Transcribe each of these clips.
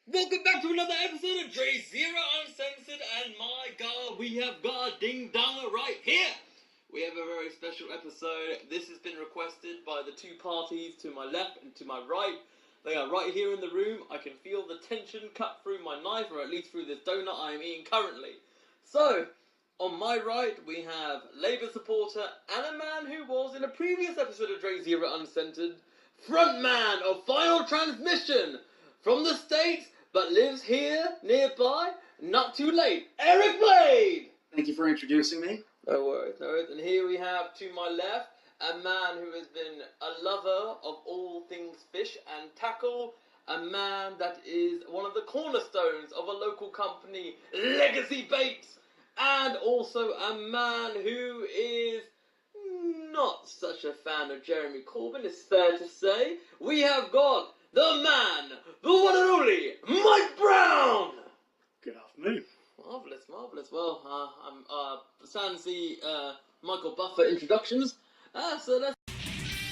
Welcome back to another episode of DrayZera Uncensored, and my God, we have got Ding Donger right here. We have a very special episode. This has been requested by the two parties to my left and to my right. They are right here in the room. I can feel the tension cut through my knife, or at least through this donut I am eating currently. So, on my right, we have Labour supporter and a man who was, in a previous episode of DrayZera Uncensored, Frontman of Final Transmission from the States, but lives here, nearby, not too late, Eric Blade! Thank you for introducing me. No worries, no worries. And here we have, to my left, a man who has been a lover of all things fish and tackle, a man that is one of the cornerstones of a local company, Legacy Baits, and also a man who is not such a fan of Jeremy Corbyn, it's fair to say. We have got the man, the one and only, Mike Brown! Good afternoon. Marvellous, marvellous. Well, I'm sans the Michael Buffer introductions, so let's...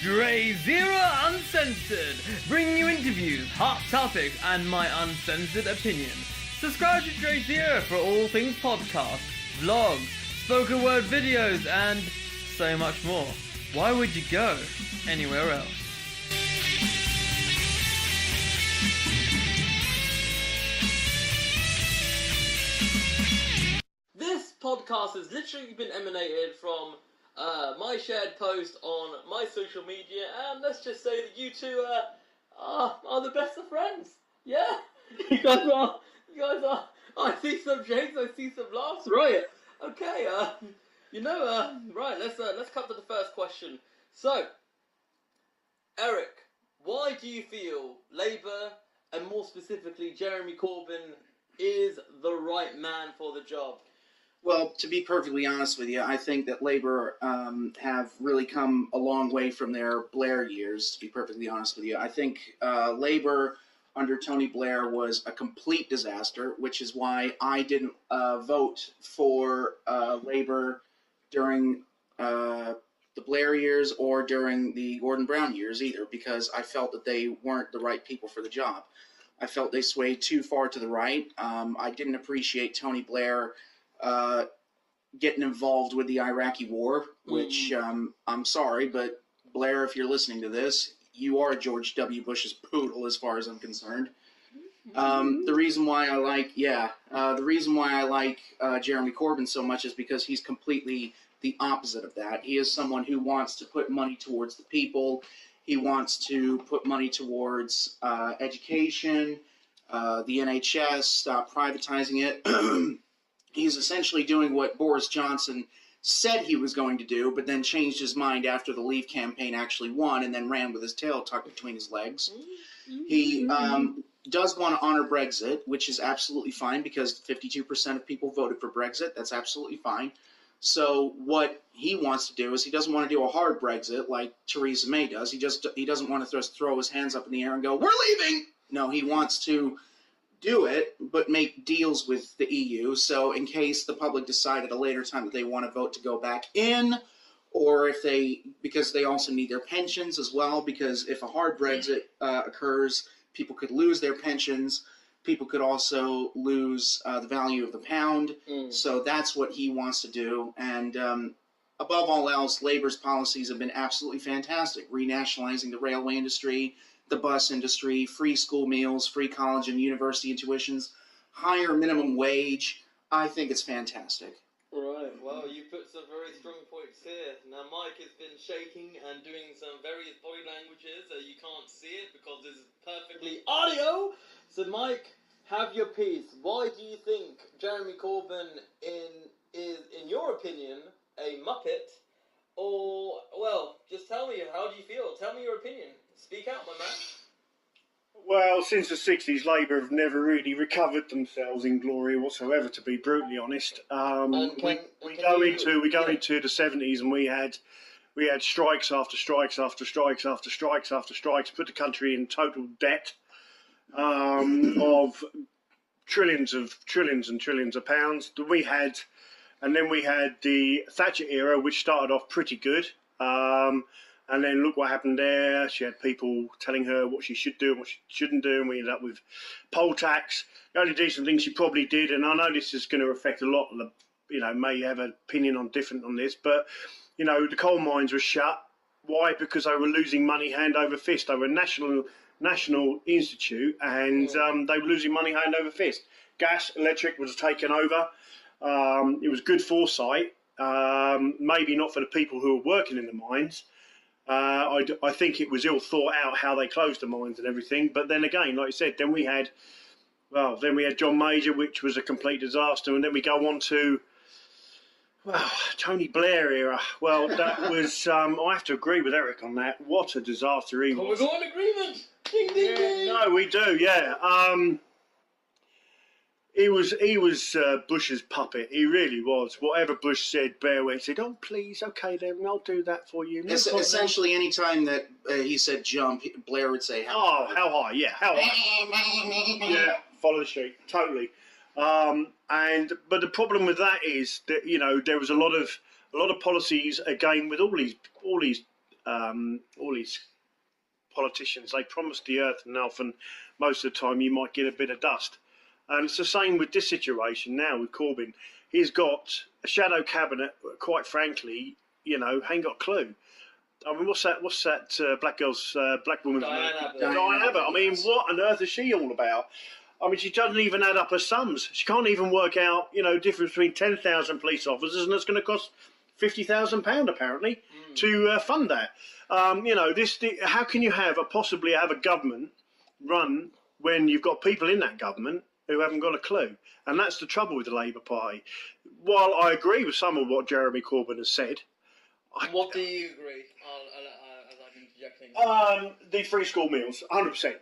DrayZera Uncensored, bringing you interviews, hot topics, and my uncensored opinion. Subscribe to DrayZera for all things podcasts, vlogs, spoken word videos, and so much more. Why would you go anywhere else? This podcast has literally been emanated from my shared post on my social media, and let's just say that you two are the best of friends. Yeah, you guys are. I see some shakes, I see some laughs. Right. Okay. Right. Let's cut to the first question. So, Eric, why do you feel Labour, and more specifically Jeremy Corbyn, is the right man for the job? Well, to be perfectly honest with you, I think that Labour have really come a long way from their Blair years, to be perfectly honest with you. I think Labour under Tony Blair was a complete disaster, which is why I didn't vote for Labour during the Blair years or during the Gordon Brown years either, because I felt that they weren't the right people for the job. I felt they swayed too far to the right. I didn't appreciate Tony Blair getting involved with the Iraqi war, which I'm sorry, but Blair, if you're listening to this, you are George W. Bush's poodle as far as I'm concerned. The reason why I like Jeremy Corbyn so much is because he's completely the opposite of that. He is someone who wants to put money towards the people. He wants to put money towards education, the NHS, stop privatizing it. He's essentially doing what Boris Johnson said he was going to do, but then changed his mind after the Leave campaign actually won and then ran with his tail tucked between his legs. He does want to honor Brexit, which is absolutely fine because 52% of people voted for Brexit. That's absolutely fine. So what he wants to do is he doesn't want to do a hard Brexit like Theresa May does. He doesn't want to just throw his hands up in the air and go, "We're leaving!" No, he wants to do it, but make deals with the EU. So in case the public decide at a later time that they want to vote to go back in, or because they also need their pensions as well, because if a hard Brexit occurs, people could lose their pensions. People could also lose the value of the pound. So that's what he wants to do. And above all else, Labour's policies have been absolutely fantastic. Renationalizing the railway industry, the bus industry, free school meals, free college and university tuitions, higher minimum wage. I think it's fantastic. Right, well, you put some very strong points here. Now, Mike has been shaking and doing some various body languages. You can't see it because this is perfectly audio. So, Mike, have your piece. Why do you think Jeremy Corbyn is, in your opinion, a muppet? Or, well, just tell me, how do you feel? Tell me your opinion. Speak out, my man. Well, since the 60s, Labour have never really recovered themselves in glory whatsoever, to be brutally honest. We go into the 70s and we had strikes after strikes after strikes after strikes after strikes, put the country in total debt of trillions and trillions of pounds. And then we had the Thatcher era, which started off pretty good. And then look what happened there. She had people telling her what she should do and what she shouldn't do, and we ended up with poll tax. The only decent thing she probably did, and I know this is going to affect a lot of the, may have an opinion on different on this, but, the coal mines were shut. Why? Because they were losing money hand over fist. They were a national institute, and they were losing money hand over fist. Gas, electric was taken over. It was good foresight, maybe not for the people who were working in the mines. I think it was ill thought out how they closed the mines and everything. But then again, like I said, then we had John Major, which was a complete disaster, and then we go on to Tony Blair era. Well, that was I have to agree with Eric on that. What a disaster he was. We've got an agreement. Ding, ding, ding. No, we do. Yeah. He was Bush's puppet. He really was. Whatever Bush said, Blair said, "Oh, please, okay, then I'll do that for you." No essentially, any time that he said jump, Blair would say, "How high? Yeah, how high?" Yeah, follow the sheep, totally. But the problem with that is that there was a lot of policies again with all these politicians. They promised the earth and elf, and most of the time you might get a bit of dust. And it's the same with this situation now with Corbyn. He's got a shadow cabinet, quite frankly, ain't got a clue. I mean, what's that black woman's name? Diane Abbott. I mean, what on earth is she all about? I mean, she doesn't even add up her sums. She can't even work out, difference between 10,000 police officers, and it's going to cost £50,000 apparently to fund that. How can you possibly have a government run when you've got people in that government who haven't got a clue? And that's the trouble with the Labour Party. While I agree with some of what Jeremy Corbyn has said. What do you agree? As I'm interjecting. The free school meals, 100%.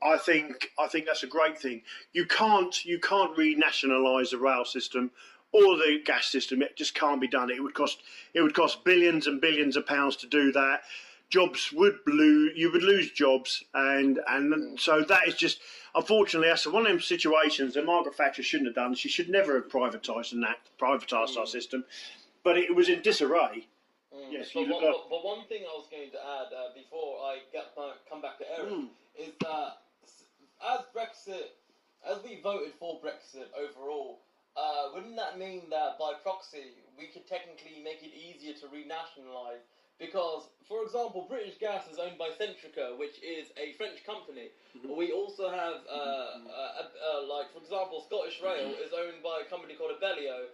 I think that's a great thing. You can't renationalise the rail system or the gas system. It just can't be done. It would cost billions and billions of pounds to do that. Jobs you would lose jobs, and so that is just, unfortunately, that's one of them situations that Margaret Thatcher shouldn't have done. She should never have privatised our system, but it was in disarray. Yes, but one thing I was going to add before I come back to Eric is that as we voted for Brexit overall, wouldn't that mean that by proxy we could technically make it easier to renationalise? Because, for example, British Gas is owned by Centrica, which is a French company. We also have, for example, Scottish Rail is owned by a company called Abellio,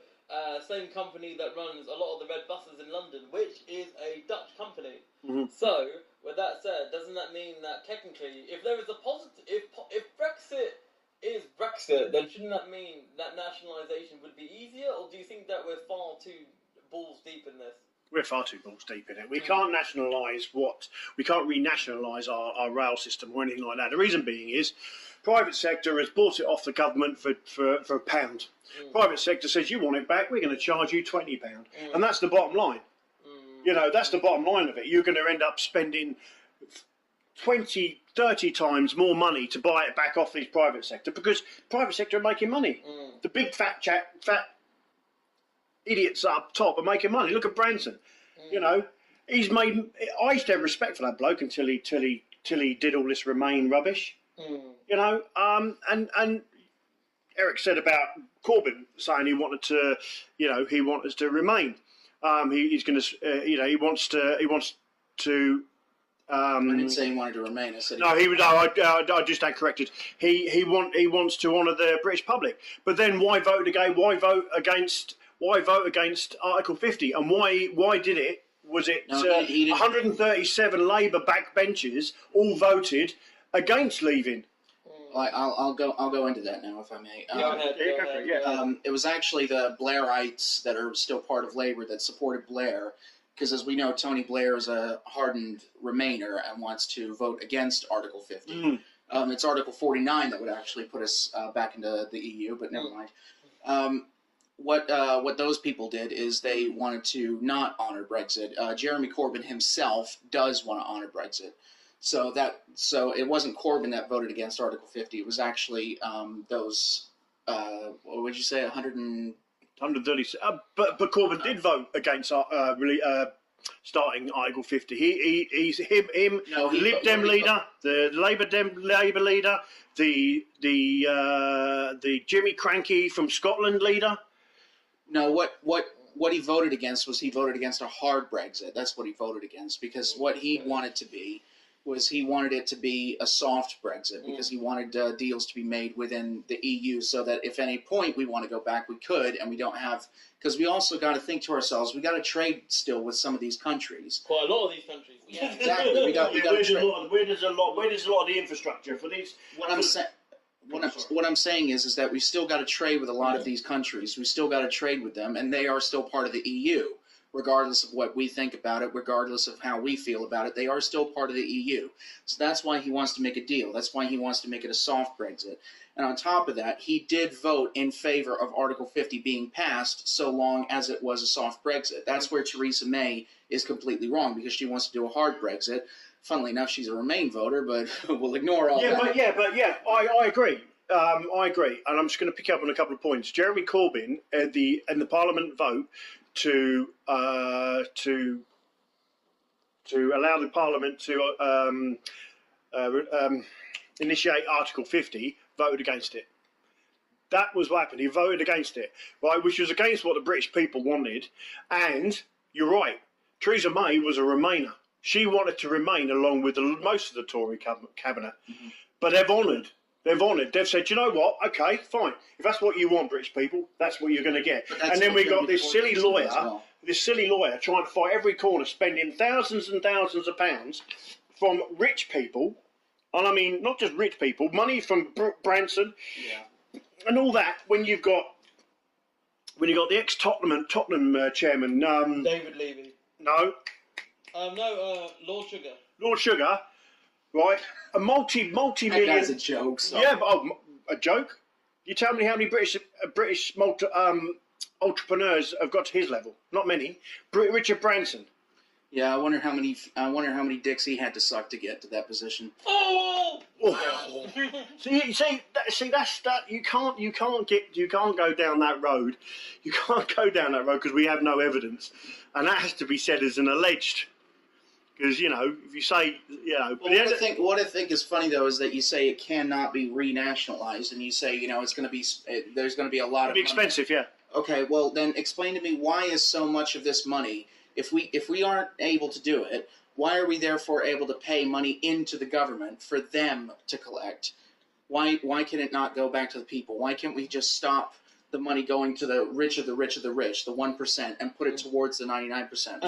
same company that runs a lot of the red buses in London, which is a Dutch company. So, with that said, doesn't that mean that technically, if there is a positive, if Brexit is Brexit, then shouldn't that mean that nationalisation would be easier, or do you think that we're far too balls deep in this? We're far too balls deep in it. We can't we can't renationalise our rail system or anything like that. The reason being is, private sector has bought it off the government for £1. Private sector says, you want it back, we're going to charge you £20. And that's the bottom line. That's the bottom line of it. You're going to end up spending 20, 30 times more money to buy it back off these private sector, because private sector are making money. The big fat idiots up top are making money. Look at Branson. He's made. I used to have respect for that bloke until he did all this Remain rubbish. And Eric said about Corbyn saying he wanted to remain. He's going to. He wants to. I didn't say he wanted to remain. I said I just stand corrected. He wants to honour the British public. But then why vote again? Why vote against Article 50? And why did it? Was it 137 Labour backbenchers all voted against leaving? I'll go into that now, if I may. Go ahead. It was actually the Blairites that are still part of Labour that supported Blair, because as we know, Tony Blair is a hardened Remainer and wants to vote against Article 50. It's Article 49 that would actually put us back into the EU, but never mind. What those people did is they wanted to not honor Brexit. Jeremy Corbyn himself does want to honor Brexit. So it wasn't Corbyn that voted against Article 50. It was actually those, what would you say, 130. 130. But Corbyn did vote against starting Article 50. He's him. No, the Lib Dem leader, the Labour leader, the Jimmy Cranky from Scotland leader. No, what he voted against was he voted against a hard Brexit. That's what he voted against, because what he wanted to be was he wanted it to be a soft Brexit, because he wanted deals to be made within the EU so that if any point we want to go back, we could, and we don't have, because we also got to think to ourselves, we got to trade still with some of these countries. Quite a lot of these countries. Yeah, exactly. Where does a lot of the infrastructure for these? What I'm saying is that we still got to trade with a lot of these countries. We still got to trade with them, and they are still part of the EU. Regardless of what we think about it, regardless of how we feel about it, they are still part of the EU. So that's why he wants to make a deal. That's why he wants to make it a soft Brexit. And on top of that, he did vote in favor of Article 50 being passed so long as it was a soft Brexit. That's where Theresa May is completely wrong, because she wants to do a hard Brexit. Funnily enough, she's a Remain voter, but we'll ignore all that. I agree. I agree. And I'm just going to pick up on a couple of points. Jeremy Corbyn in the Parliament vote to allow the Parliament to initiate Article 50, voted against it. That was what happened. He voted against it, right, which was against what the British people wanted. And you're right, Theresa May was a Remainer. She wanted to remain along with most of the Tory cabinet. But they've said, you know what, okay, fine. If that's what you want, British people, that's what you're going to get. And then we got this silly lawyer trying to fight every corner, spending thousands and thousands of pounds from rich people, and I mean, not just rich people, money from Branson, and all that, when you've got the ex-Tottenham chairman, David Levy. No. Lord Sugar. Lord Sugar, right? A multi-million. That guy's a joke. So. Yeah, but a joke. You tell me how many British entrepreneurs have got to his level? Not many. Richard Branson. Yeah, I wonder how many dicks he had to suck to get to that position. Oh. See, that's that. You can't go down that road. You can't go down that road because we have no evidence, and that has to be said as an alleged. Because, if you say, Well, what I think is funny, though, is that you say it cannot be renationalized, and you say, it's going to be, there's going to be a lot of money. It'll be expensive, yeah. Okay, well, then explain to me, why is so much of this money, if we aren't able to do it, why are we therefore able to pay money into the government for them to collect? Why can it not go back to the people? Why can't we just stop the money going to the rich of the rich of the rich, the 1%, and put it towards the 99%?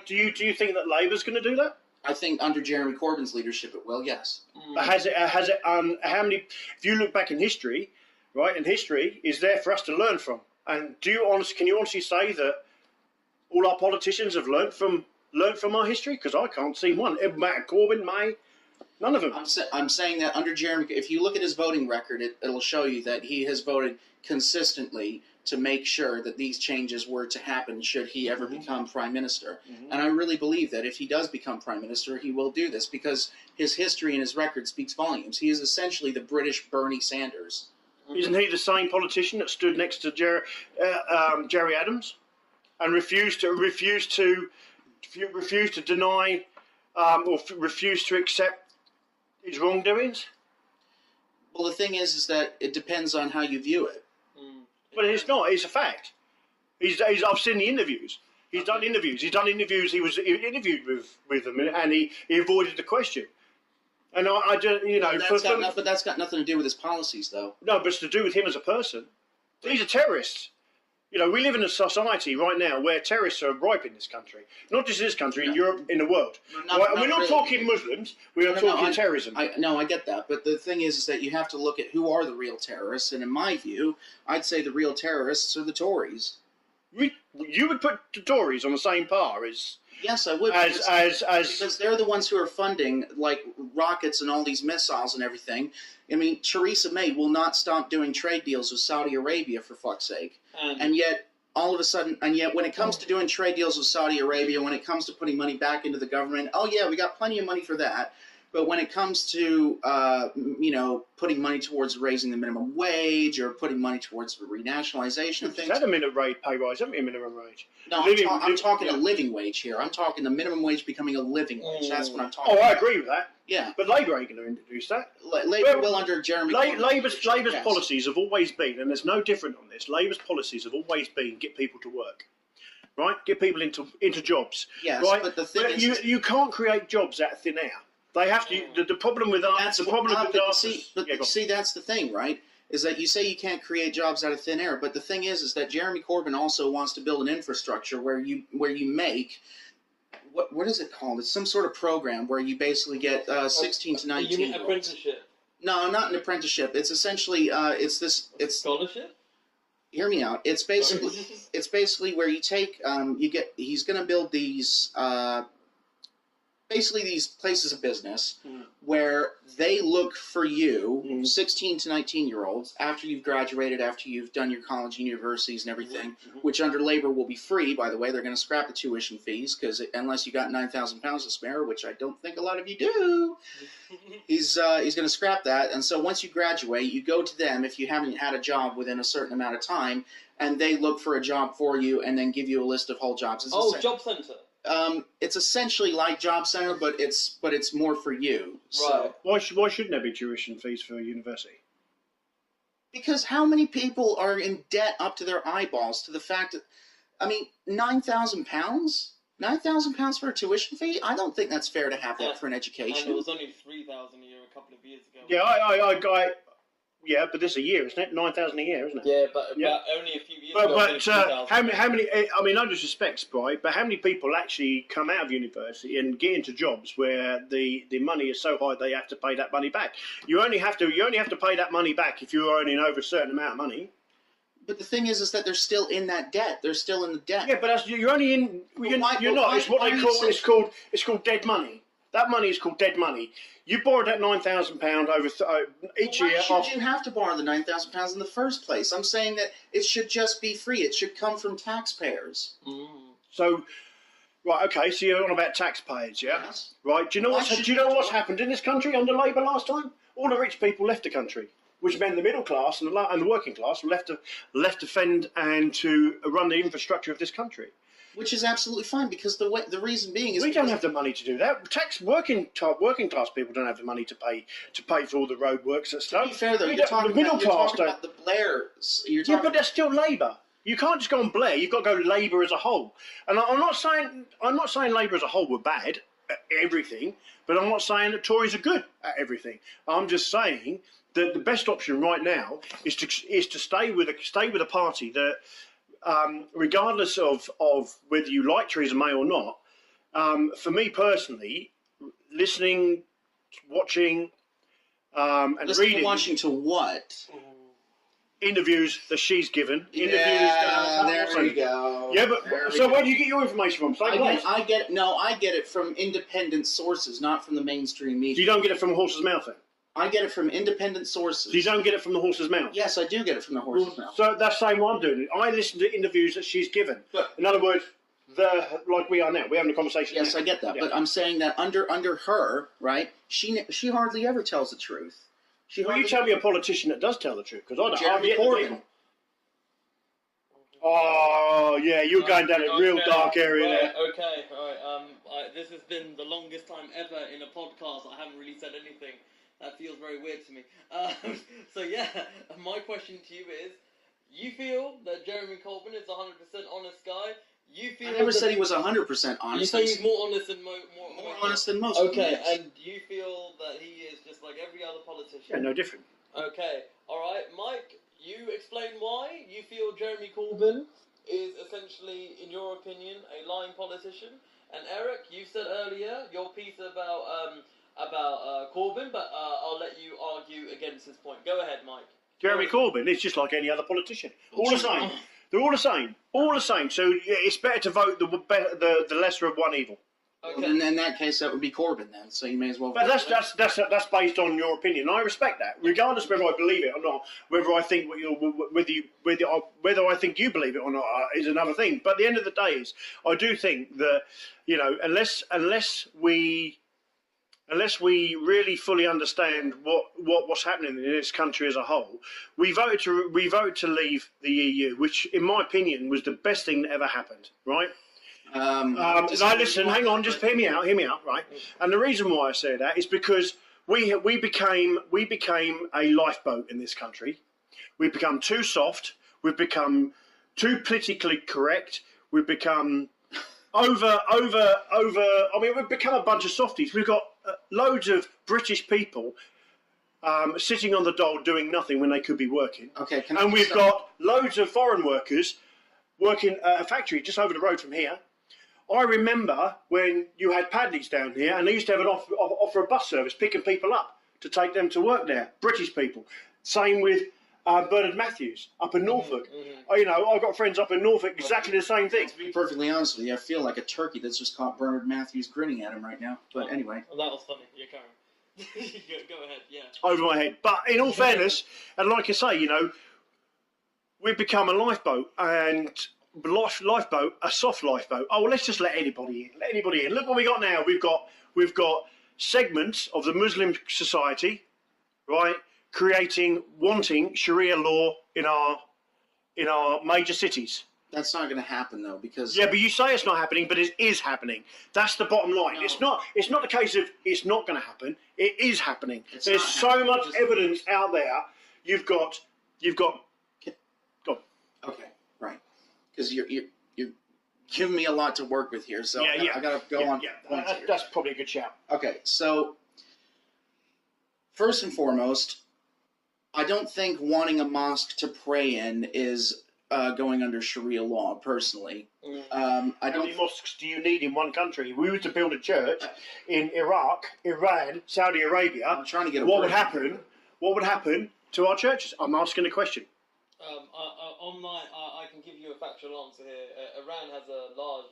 Do you think that Labour's going to do that? I think under Jeremy Corbyn's leadership it will, yes. But has it how many, if you look back in history, right, and history is there for us to learn from. And can you honestly say that all our politicians have learned from our history? Because I can't see one. Corbyn, May, none of them. I'm saying that under Jeremy, if you look at his voting record, it'll show you that he has voted consistently to make sure that these changes were to happen should he ever become prime minister. And I really believe that if he does become prime minister, he will do this, because his history and his record speaks volumes. He is essentially the British Bernie Sanders. Isn't he the same politician that stood next to Jerry Adams and refused to deny or refused to accept his wrongdoings? Well, the thing is that it depends on how you view it. But it's not. It's a fact. I've seen the interviews. He's done interviews. He was interviewed with them, and he avoided the question. And I just, but that's got nothing to do with his policies, though. No, but it's to do with him as a person. These are terrorists. We live in a society right now where terrorists are ripe in this country. Not just in this country, in Europe, in the world. We're not talking Muslims, we are talking terrorism. I get that. But the thing is that you have to look at who are the real terrorists. And in my view, I'd say the real terrorists are the Tories. You would put the Tories on the same par as... Yes, I would. Because they're the ones who are funding, like, rockets and all these missiles and everything. I mean, Theresa May will not stop doing trade deals with Saudi Arabia, for fuck's sake. And yet, all of a sudden, when it comes to doing trade deals with Saudi Arabia, when it comes to putting money back into the government, oh yeah, we got plenty of money for that. But when it comes to, putting money towards raising the minimum wage or putting money towards the renationalization of things. Is that a minimum pay rise? Isn't it a minimum wage? No, I'm talking a living wage here. I'm talking the minimum wage becoming a living wage. That's what I'm talking about. I agree with that. Yeah. But Labour ain't going to introduce that. Labour will under Jeremy Corbyn. Labour's policies have always been, and there's no different on this, Labour's policies have always been get people to work. Right? Get people into jobs. Yes, right? but the thing is... You can't create jobs out of thin air. They have to. The problem with us. See, that's the thing, right? Is that you say you can't create jobs out of thin air, but the thing is that Jeremy Corbyn also wants to build an infrastructure where you make what is it called? It's some sort of program where you basically get 16 to 19. You mean apprenticeship? No, not an apprenticeship. It's essentially it's scholarship. Hear me out. It's basically where you take he's going to build these. Basically, these places of business where they look for you, 16 to 19-year-olds, after you've graduated, after you've done your college and universities and everything, which under Labour will be free, by the way. They're going to scrap the tuition fees, because unless you got £9,000 to spare, which I don't think a lot of you do, he's going to scrap that. And so once you graduate, you go to them if you haven't had a job within a certain amount of time, and they look for a job for you and then give you a list of whole jobs. Job centre. It's essentially like Job Center, but it's more for you. So. Right. Why shouldn't there be tuition fees for university? Because how many people are in debt up to their eyeballs to the fact that, £9,000? £9,000 for a tuition fee? I don't think that's fair to have that for an education. And it was only £3,000 a year a couple of years ago. Yeah, yeah, but this is a year, isn't it? 9,000 a year, isn't it? Yeah, but only a few years ago. But how many? I mean, no disrespect, right? But how many people actually come out of university and get into jobs where the money is so high they have to pay that money back? You only have to pay that money back if you're earning over a certain amount of money. But the thing is that they're still in that debt. They're still in the debt. Yeah, but you're only in. You're not. It's what they call. It's called dead money. That money is called dead money. You borrowed that £9,000 over each year. Why should you have to borrow the £9,000 in the first place? I'm saying that it should just be free. It should come from taxpayers. So, right, okay. So you're on about taxpayers, yeah? Yes. Right. Do you know what's happened in this country under Labour last time? All the rich people left the country, which meant the middle class and the working class were left to fend and to run the infrastructure of this country. Which is absolutely fine, because the reason being is we don't have the money to do that. Working class people don't have the money to pay for all the road works and stuff. To be fair though, you're talking about the Blairs. But they're still Labour. You can't just go on Blair. You've got to go Labour as a whole. And I'm not saying Labour as a whole were bad at everything, but I'm not saying that Tories are good at everything. I'm just saying that the best option right now is to stay with a party that. Regardless of whether you like Theresa May or not, for me personally, listening, watching, and reading... Watching to what? Interviews that she's given. There we go. Yeah, but so where do you get your information from? I get it from independent sources, not from the mainstream media. So you don't get it from a horse's mouth then? I get it from independent sources. So you don't get it from the horse's mouth? Yes, I do get it from the horse's mouth. So that's the same what I'm doing. I listen to interviews that she's given. In other words, like we are now. We're having a conversation Yes, now. I get that. Yeah. But I'm saying that under her, right, she hardly ever tells the truth. You tell me a politician that does tell the truth, because I don't. Jeremy Corbyn. Oh, yeah, you're going down a real dark area there. Okay, all right. This has been the longest time ever in a podcast. I haven't really said anything. That feels very weird to me. So yeah, my question to you is, you feel that Jeremy Corbyn is a 100% honest guy? I never said he was 100% honest. You say he's more honest than more honest than most. Okay, yes. and you feel that he is just like every other politician? Yeah, no different. Okay, all right, Mike. You explain why you feel Jeremy Corbyn is essentially, in your opinion, a lying politician. And Eric, you said earlier your piece about Corbyn, but I'll let you argue against his point. Go ahead, Mike. Jeremy Corbyn is just like any other politician. All the same. They're all the same. All the same. So it's better to vote the lesser of one evil. Okay. And in that case, that would be Corbyn then. So you may as well. But that's based on your opinion. I respect that, regardless whether I believe it or not. Whether I think whether I think you believe it or not is another thing. But at the end of the day, I do think that unless unless we really fully understand what's happening in this country as a whole, we voted to leave the EU, which, in my opinion, was the best thing that ever happened. Right? No, listen, hang on, just hear me out, right? And the reason why I say that is because we became a lifeboat in this country. We've become too soft. We've become too politically correct. We've become over. I mean, we've become a bunch of softies. We've got loads of British people sitting on the dole doing nothing when they could be working. Okay, and we've got loads of foreign workers working at a factory just over the road from here. I remember when you had Padleys down here, and they used to have an offer a bus service picking people up to take them to work there. British people. Same with Bernard Matthews up in Norfolk. You know, I've got friends up in Norfolk, exactly the same thing. To be perfectly honest with you, I feel like a turkey that's just caught Bernard Matthews grinning at him right now. But anyway. Well, that was funny. Yeah, Karen. Go ahead, yeah. Over my head. But in all fairness, and like I say, you know, we've become a lifeboat, and lifeboat, a soft lifeboat. Oh, well, let's just let anybody in. Let anybody in. Look what we got now. We've got segments of the Muslim society, right, wanting Sharia law in our major cities. That's not going to happen though, because but you say it's not happening, but it is happening. That's the bottom line. No. It's not the case of it's not going to happen. It is happening. There's so much evidence out there. You've got. Go on. Okay, right. Because you're giving me a lot to work with here, so I got to go on. Yeah, that's probably a good shout. Okay, so first and foremost, I don't think wanting a mosque to pray in is going under Sharia law, personally. How many mosques do you need in one country? If we were to build a church in Iraq, Iran, Saudi Arabia, I'm trying to get what would happen? What would happen to our churches? I'm asking a question. I can give you a factual answer here. Iran has a large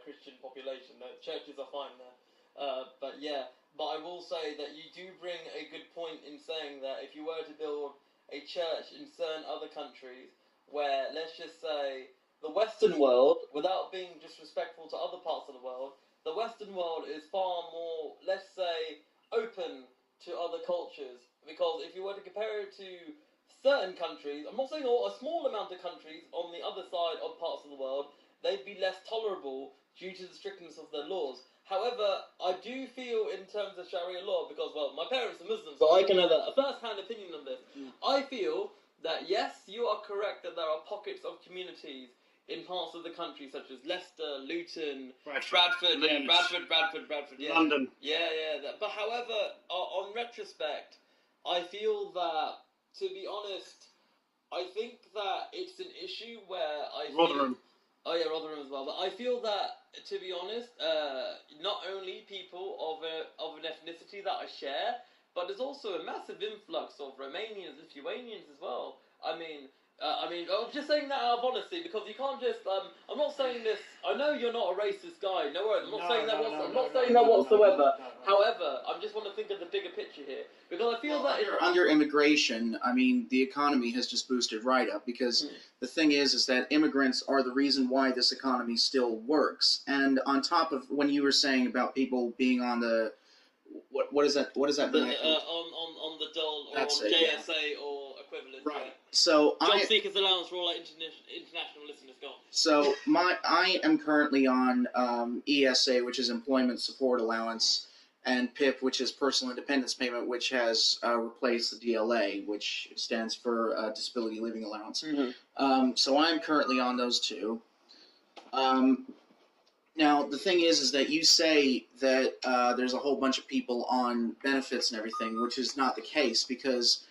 Christian population. The churches are fine there. But I will say that you do bring a good point in saying that if you were to build a church in certain other countries where, let's just say, the Western world, without being disrespectful to other parts of the world, the Western world is far more, let's say, open to other cultures. Because if you were to compare it to certain countries, I'm not saying a small amount of countries on the other side of parts of the world, they'd be less tolerable due to the strictness of their laws. However, I do feel in terms of Sharia law, because, well, my parents are Muslims, so I can have a first-hand opinion on this. I feel that, yes, you are correct that there are pockets of communities in parts of the country, such as Leicester, Luton, Bradford, yeah. London. But however, on retrospect, I feel that, to be honest, I think that it's an issue where Rotherham. Rotherham as well. But I feel that, to be honest, not only people of an ethnicity that I share, but there's also a massive influx of Romanians, Lithuanians as well. I mean, I'm just saying that out of honesty, because you can't just. I'm not saying this. I know you're not a racist guy. No worries. I'm not saying that whatsoever. However, I just want to think of the bigger picture here, because I feel that under immigration, I mean, the economy has just boosted right up, because the thing is that immigrants are the reason why this economy still works. And on top of when you were saying about people being on the what is that? What is that? On the dole or That's on JSA or equivalent. Right. Yeah. So Job seekers allowance for all our international listeners. Go on. So I am currently on ESA, which is Employment Support Allowance, and PIP, which is Personal Independence Payment, which has replaced the DLA, which stands for Disability Living Allowance. So I'm currently on those two. Now, the thing is that you say that there's a whole bunch of people on benefits and everything, which is not the case, because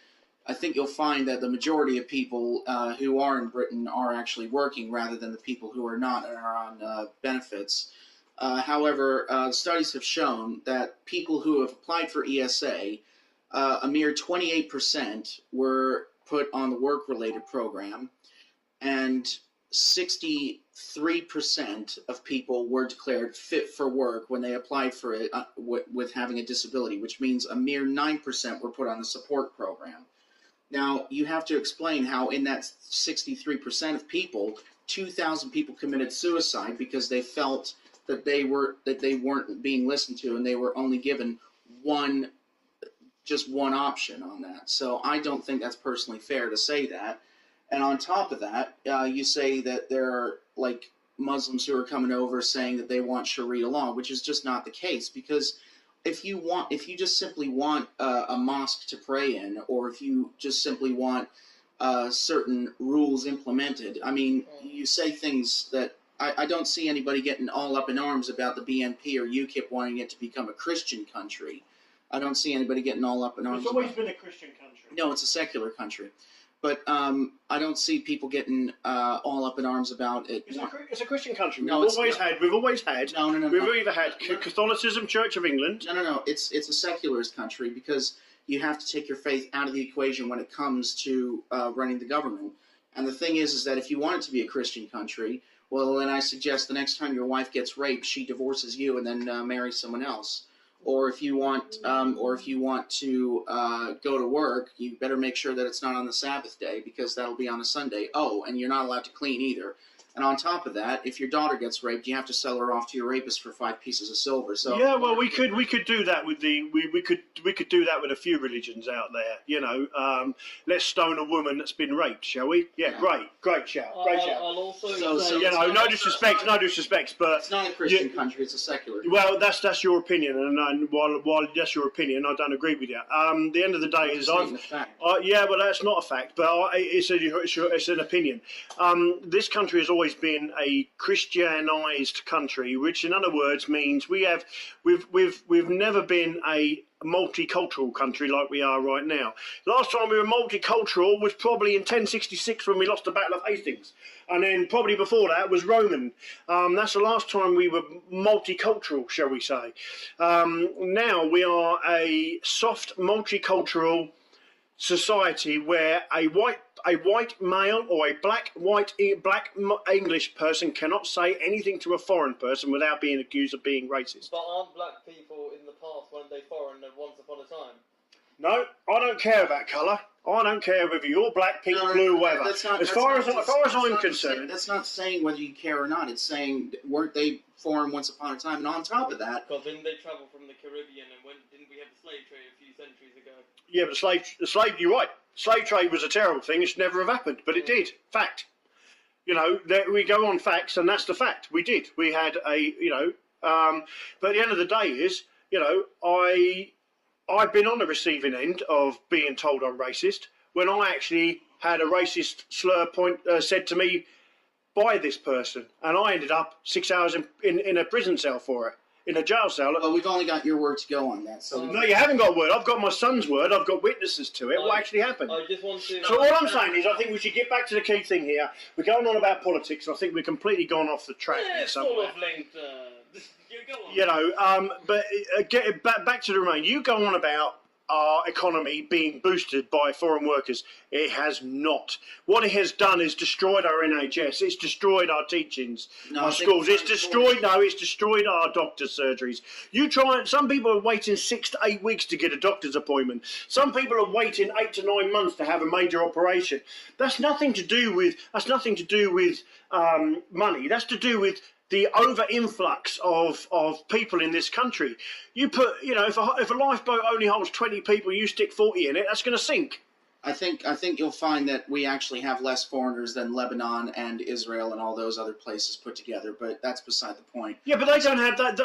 I think you'll find that the majority of people who are in Britain are actually working rather than the people who are not and are on benefits. However, studies have shown that people who have applied for ESA, a mere 28% were put on the work-related program, and 63% of people were declared fit for work when they applied for it with having a disability, which means a mere 9% were put on the support program. Now, you have to explain how in that 63% of people, 2,000 people committed suicide because they felt that they weren't being listened to, and they were only given one option on that. So I don't think that's personally fair to say that. And on top of that, you say that there are like Muslims who are coming over saying that they want Sharia law, which is just not the case. Because if you just simply want a mosque to pray in, or if you just simply want certain rules implemented, I mean, you say things that I don't see anybody getting all up in arms about the BNP or UKIP wanting it to become a Christian country. I don't see anybody getting all up in arms. It's always been a Christian country. No, it's a secular country. But I don't see people getting all up in arms about it. It's a Christian country. No, We've always had. No. We've either had Catholicism, Church of England. No. It's a secularist country because you have to take your faith out of the equation when it comes to running the government. And the thing is that if you want it to be a Christian country, well, then I suggest the next time your wife gets raped, she divorces you and then marries someone else. Or if you want to go to work, you better make sure that it's not on the Sabbath day because that'll be on a Sunday. Oh, and you're not allowed to clean either. And on top of that, if your daughter gets raped, you have to sell her off to your rapist for 5 pieces of silver. So yeah, well, we could do that with we could do that with a few religions out there. You know, let's stone a woman that's been raped, shall we? Yeah. Great shout. I'll also say, you know, no disrespect, but it's not a Christian country; it's a secular country. Well, that's your opinion, and while that's your opinion, I don't agree with you. The end of the day is yeah, well, that's not a fact, but it's an opinion. This country has always been a Christianized country, which in other words means we've never been a multicultural country like we are right now. Last time we were multicultural was probably in 1066 when we lost the Battle of Hastings, and then probably before that was Roman. That's the last time we were multicultural, shall we say. Now we are a soft multicultural society where a white male or a black English person cannot say anything to a foreign person without being accused of being racist. But aren't black people in the past, weren't they foreign once upon a time? No, I don't care about colour. I don't care whether you're black, pink, blue, whatever. As far as I'm concerned, that's not saying whether you care or not. It's saying weren't they foreign once upon a time? And on top of that, because didn't they travel from the Caribbean, and didn't we have the slave trade a few centuries ago? Yeah, but the slave. You're right. Slave trade was a terrible thing. It should never have happened, but it did. Fact. You know, we go on facts, and that's the fact. We did. We had but at the end of the day is, you know, I've been on the receiving end of being told I'm racist when I actually had a racist slur said to me by this person, and I ended up 6 hours in a prison cell for it. In a jail cell. Well, we've only got your word to go on that. So no, you haven't got word. I've got my son's word. I've got witnesses to it. What actually happened? I just want to. So all I'm saying is, I think we should get back to the key thing here. We're going on about politics, and I think we're completely gone off the track here somewhere. Sort of linked. Go on. You know, but get back to the remain. You go on about our economy being boosted by foreign workers. It has not. What it has done is destroyed our NHS. It's destroyed our teachings, our schools. It's destroyed our doctor's surgeries. Some people are waiting 6 to 8 weeks to get a doctor's appointment. Some people are waiting 8 to 9 months to have a major operation. That's nothing to do with money. That's to do with the over-influx of people in this country. You put, you know, if a lifeboat only holds 20 people, you stick 40 in it, that's going to sink. I think you'll find that we actually have less foreigners than Lebanon and Israel and all those other places put together, but that's beside the point. Yeah, but they don't have that.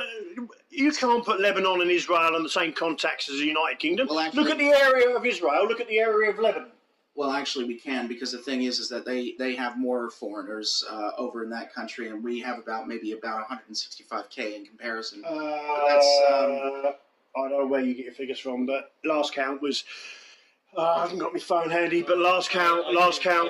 You can't put Lebanon and Israel on the same contacts as the United Kingdom. Well, actually, look at the area of Israel, look at the area of Lebanon. Well, actually, we can, because the thing is that they have more foreigners over in that country, and we have about 165,000 in comparison. I don't know where you get your figures from, but last count was. I haven't got my phone handy, but last count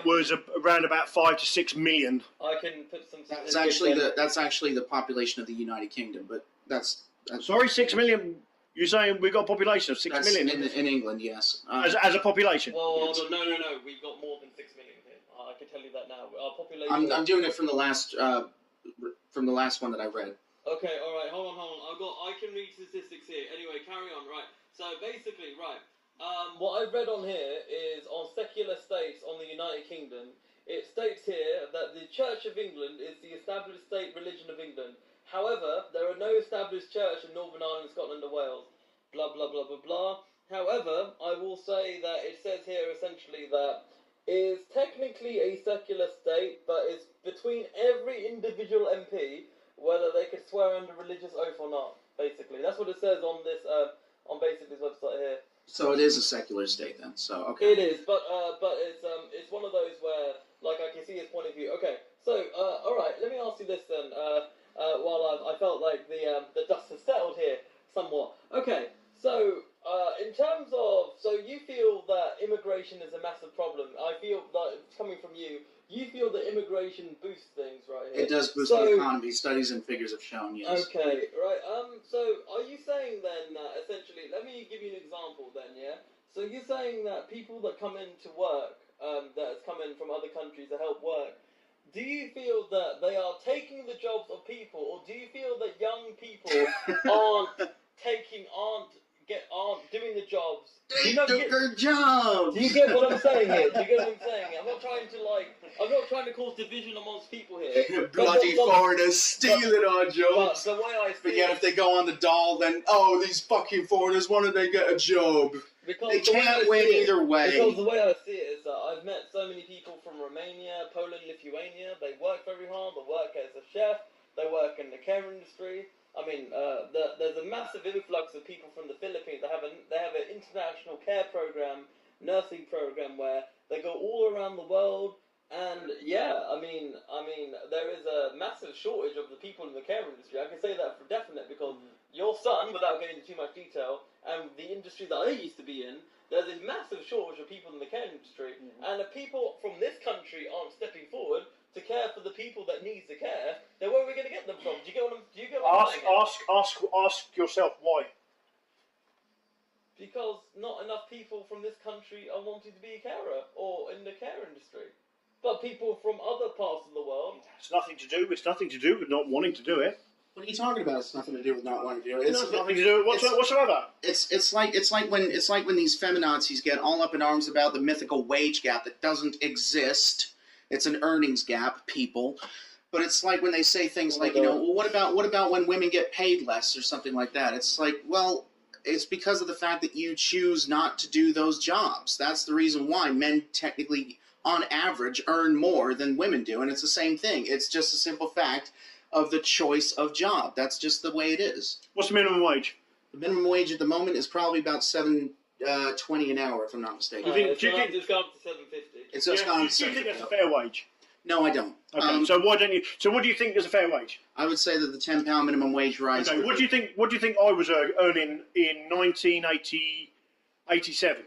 was around about 5 to 6 million. I can put some. That's actually the population of the United Kingdom, but that's sorry, 6 million. You're saying we've got a population of 6 million in England, yes. As a population. Well, no. We've got more than 6 million here. I can tell you that now. Our population. I'm doing it from the last one that I read. Okay, all right. Hold on. I can read statistics here. Anyway, carry on. Right. So basically, right. What I've read on here is on secular states on the United Kingdom. It states here that the Church of England is the established state religion of England. However, there are no established church in Northern Ireland, Scotland and Wales. blah, blah, blah, blah, blah. However, I will say that it says here essentially that it is technically a secular state, but it's between every individual MP whether they could swear under religious oath or not, basically. That's what it says on this, on basically this website here. So it is a secular state then. So okay. It is, but it's one of those where, like, I can see his point of view. Okay, so all right, let me ask you this then. While I felt like the dust has settled here somewhat. Okay, so in terms of, so you feel that immigration is a massive problem. I feel that coming from you. You feel that immigration boosts things, right here? It does boost the economy. Studies and figures have shown, yes. Okay, right. So are you saying then that essentially? Let me give you an example then, yeah. So you're saying that people that come in to work, that has come in from other countries to help work, do you feel that they are taking the jobs of people, or do you feel that young people aren't doing the jobs? They took their jobs. Do you get what I'm saying here? Do you get what I'm saying? I'm not trying to cause division amongst people here. Bloody foreigners stealing our jobs. But the way I see but yet if they go on the dole, then, oh, these fucking foreigners, why don't they get a job? Because they can't win either way. Because the way I see it is that I've met so many people from Romania, Poland, Lithuania. They work very hard. They work as a chef. They work in the care industry. I mean, there's a massive influx of people from the Philippines. They have an international care program, nursing program, where they go all around the world. And yeah, I mean, there is a massive shortage of the people in the care industry. I can say that for definite because your son, without getting into too much detail, and the industry that I used to be in, there's a massive shortage of people in the care industry. And if people from this country aren't stepping forward to care for the people that needs the care, then where are we going to get them from? Do you get what I'm saying? Ask yourself why. Because not enough people from this country are wanting to be a carer or in the care industry. But people from other parts of the world. It's nothing to do with not wanting to do it. What are you talking about? It's nothing to do with not wanting to do it. It's nothing to do with whatsoever. It's like when these feminazis get all up in arms about the mythical wage gap that doesn't exist. It's an earnings gap, people. But it's like when they say things like, well, what about when women get paid less or something like that? It's like, well, it's because of the fact that you choose not to do those jobs. That's the reason why men technically, on average, earn more than women do. And it's the same thing. It's just a simple fact of the choice of job. That's just the way it is. What's the minimum wage? The minimum wage at the moment is probably about $7.20 an hour, if I'm not mistaken. It's gone up to $7.50. It's just gone. Do you think that's a fair wage? No, I don't. Okay, so why don't you? So what do you think is a fair wage? I would say that the £10 minimum wage rise. Okay, what do you think? What do you think I was earning in 1987?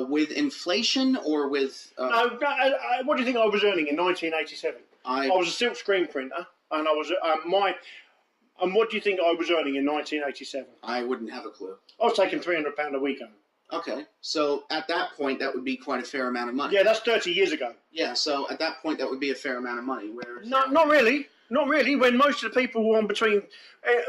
With inflation or with? No. What do you think I was earning in 1987? I was a silk screen printer, and I was And what do you think I was earning in 1987? I wouldn't have a clue. I was taking £300 a week home. Okay, so at that point, that would be quite a fair amount of money. Yeah, that's 30 years ago. Yeah, so at that point, that would be a fair amount of money. Whereas not really. Not really. When most of the people were on between,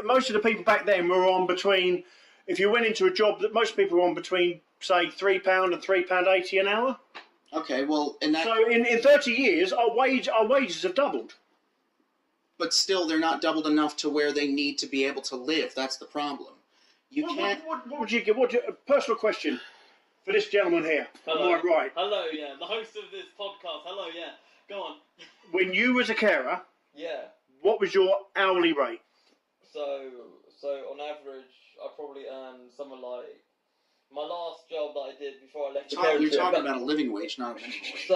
most of the people back then were on between. If you went into a job that most people were on between, say, £3 and £3.80 an hour. Okay, well, in 30 years, our wages have doubled. But still, they're not doubled enough to where they need to be able to live. That's the problem. What would you give? Personal question for this gentleman here. Hello. Am I right? Hello, yeah. The host of this podcast. Hello, yeah. Go on. When you was a carer, yeah. What was your hourly rate? So on average, I probably earned something like my last job that I did before I left the care. You're talking about a living wage, not a minimum wage. So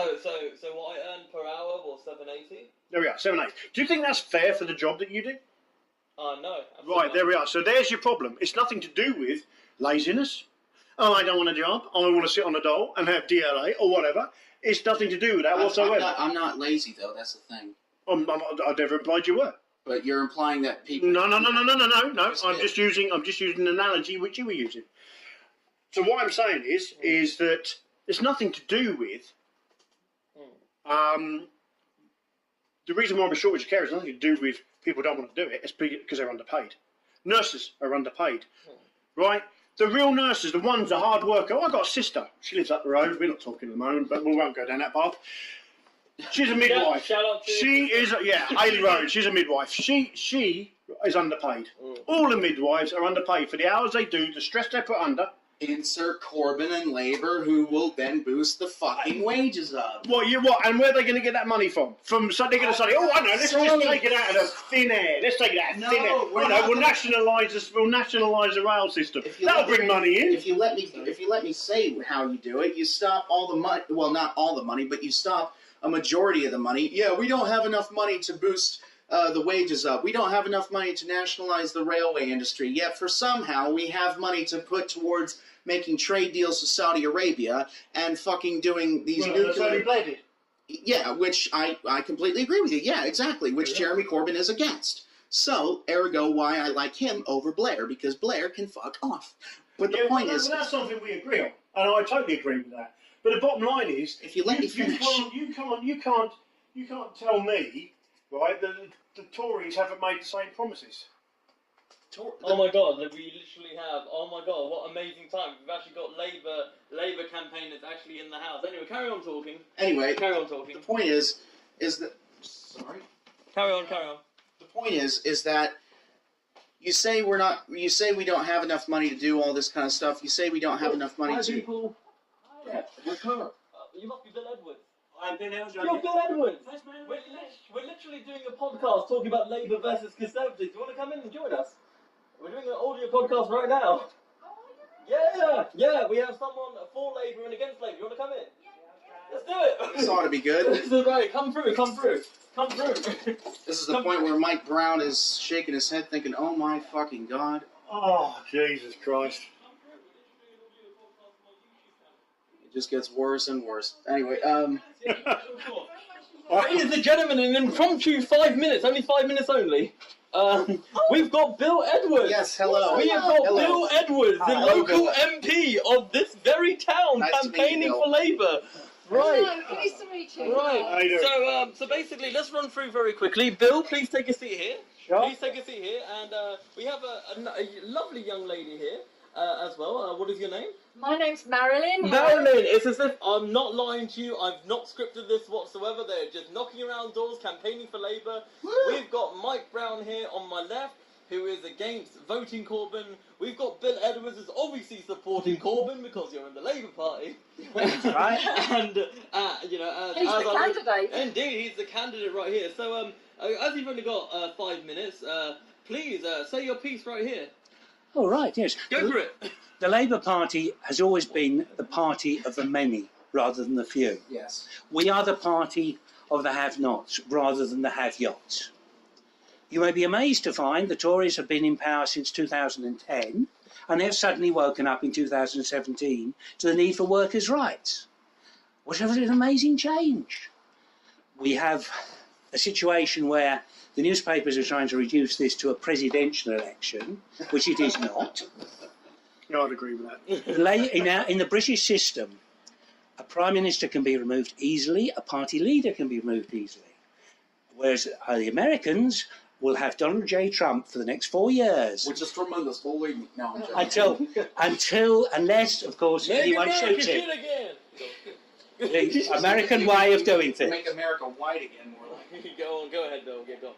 what I earned per hour was $7.80. There we are, $7.80. Do you think that's fair for the job that you do? No. Right, there we are. So there's your problem. It's nothing to do with laziness. Oh, I don't want a job. I want to sit on a dole and have DLA or whatever. It's nothing to do with that whatsoever. I'm not lazy, though. That's the thing. I never implied you were. But you're implying that people... No. I'm just using an analogy which you were using. So what I'm saying is that it's nothing to do with... the reason why we're shortage of care is nothing to do with people don't want to do it. It's because they're underpaid. Nurses are underpaid, right? The real nurses, the ones, the hard worker. I've got a sister. She lives up the road. We're not talking at the moment, but we won't go down that path. She's a midwife. Shout out to Hayley Road. She's a midwife. She is underpaid. All the midwives are underpaid for the hours they do, the stress they put under. Insert Corbyn and Labour, who will then boost the fucking wages up. What? And where are they going to get that money from? So they're going to say, oh, I know, let's just take it out of the thin air. Let's take it out of the thin air. We'll nationalise this. We'll nationalise the rail system. That'll bring money in. If you let me say how you do it, you stop all the money. Well, not all the money, but you stop a majority of the money. Yeah, we don't have enough money to boost the wages up. We don't have enough money to nationalize the railway industry. Yet, for somehow, we have money to put towards making trade deals with Saudi Arabia and fucking doing these nuclear... Yeah, which I completely agree with you. Yeah, exactly, which Jeremy Corbyn is against. So, ergo, why I like him over Blair, because Blair can fuck off. But the point is... That's something we agree on, and I totally agree with that. But the bottom line is... If you let me finish... You can't tell me, right, that the Tories haven't made the same promises. Oh my God, we literally have, oh my God, what amazing time. We've actually got Labour campaigners actually in the house. Anyway, carry on talking. Carry on talking. The point is that... Sorry? Carry on. The point is that you say we don't have enough money to do all this kind of stuff. You say we don't have enough money to... People. Yeah, recover. You must be Bill Edwards. I'm Bill Edwards. You're Bill Edwards. We're literally doing a podcast talking about Labour versus Conservatives. Do you want to come in and join us? We're doing an audio podcast right now. Yeah, we have someone for Labour and against Labour. You want to come in? Let's do it. This ought to be good. This is right. Come through. This is the point where Mike Brown is shaking his head thinking, oh my fucking God. Oh, Jesus Christ. It just gets worse and worse. Anyway, Ladies and gentlemen, an impromptu 5 minutes, only 5 minutes only. We've got Bill Edwards. Yes, hello. We have got Bill Edwards, the local Bill. MP of this very town, Nice campaigning to meet you, for Labour. Right. Hello, nice to meet you. Right. So basically, let's run through very quickly. Bill, please take a seat here. Sure. Please take a seat here, and we have a lovely young lady here as well. What is your name? My name's Marilyn. Marilyn, it's as if I'm not lying to you. I've not scripted this whatsoever. They're just knocking around doors, campaigning for Labour. We've got Mike Brown here on my left, who is against voting Corbyn. We've got Bill Edwards, who's obviously supporting Corbyn because you're in the Labour Party. right? And, he's the candidate. Indeed, he's the candidate right here. So, as you've only got 5 minutes, please say your piece right here. Oh, right, yes. Go for it. The Labour Party has always been the party of the many rather than the few. Yes. We are the party of the have-nots rather than the have-yots. You may be amazed to find the Tories have been in power since 2010 and they've suddenly woken up in 2017 to the need for workers' rights. What an amazing change. We have a situation where the newspapers are trying to reduce this to a presidential election, which it is not. Yeah, I'd agree with that. In the British system, a Prime Minister can be removed easily, a party leader can be removed easily. Whereas the Americans will have Donald J. Trump for the next 4 years. Which is tremendous, believe me. No, I'm joking. Unless, of course, anyone shoots him. The American way of doing things. Make America white again, more like. Go ahead, Bill. Go on.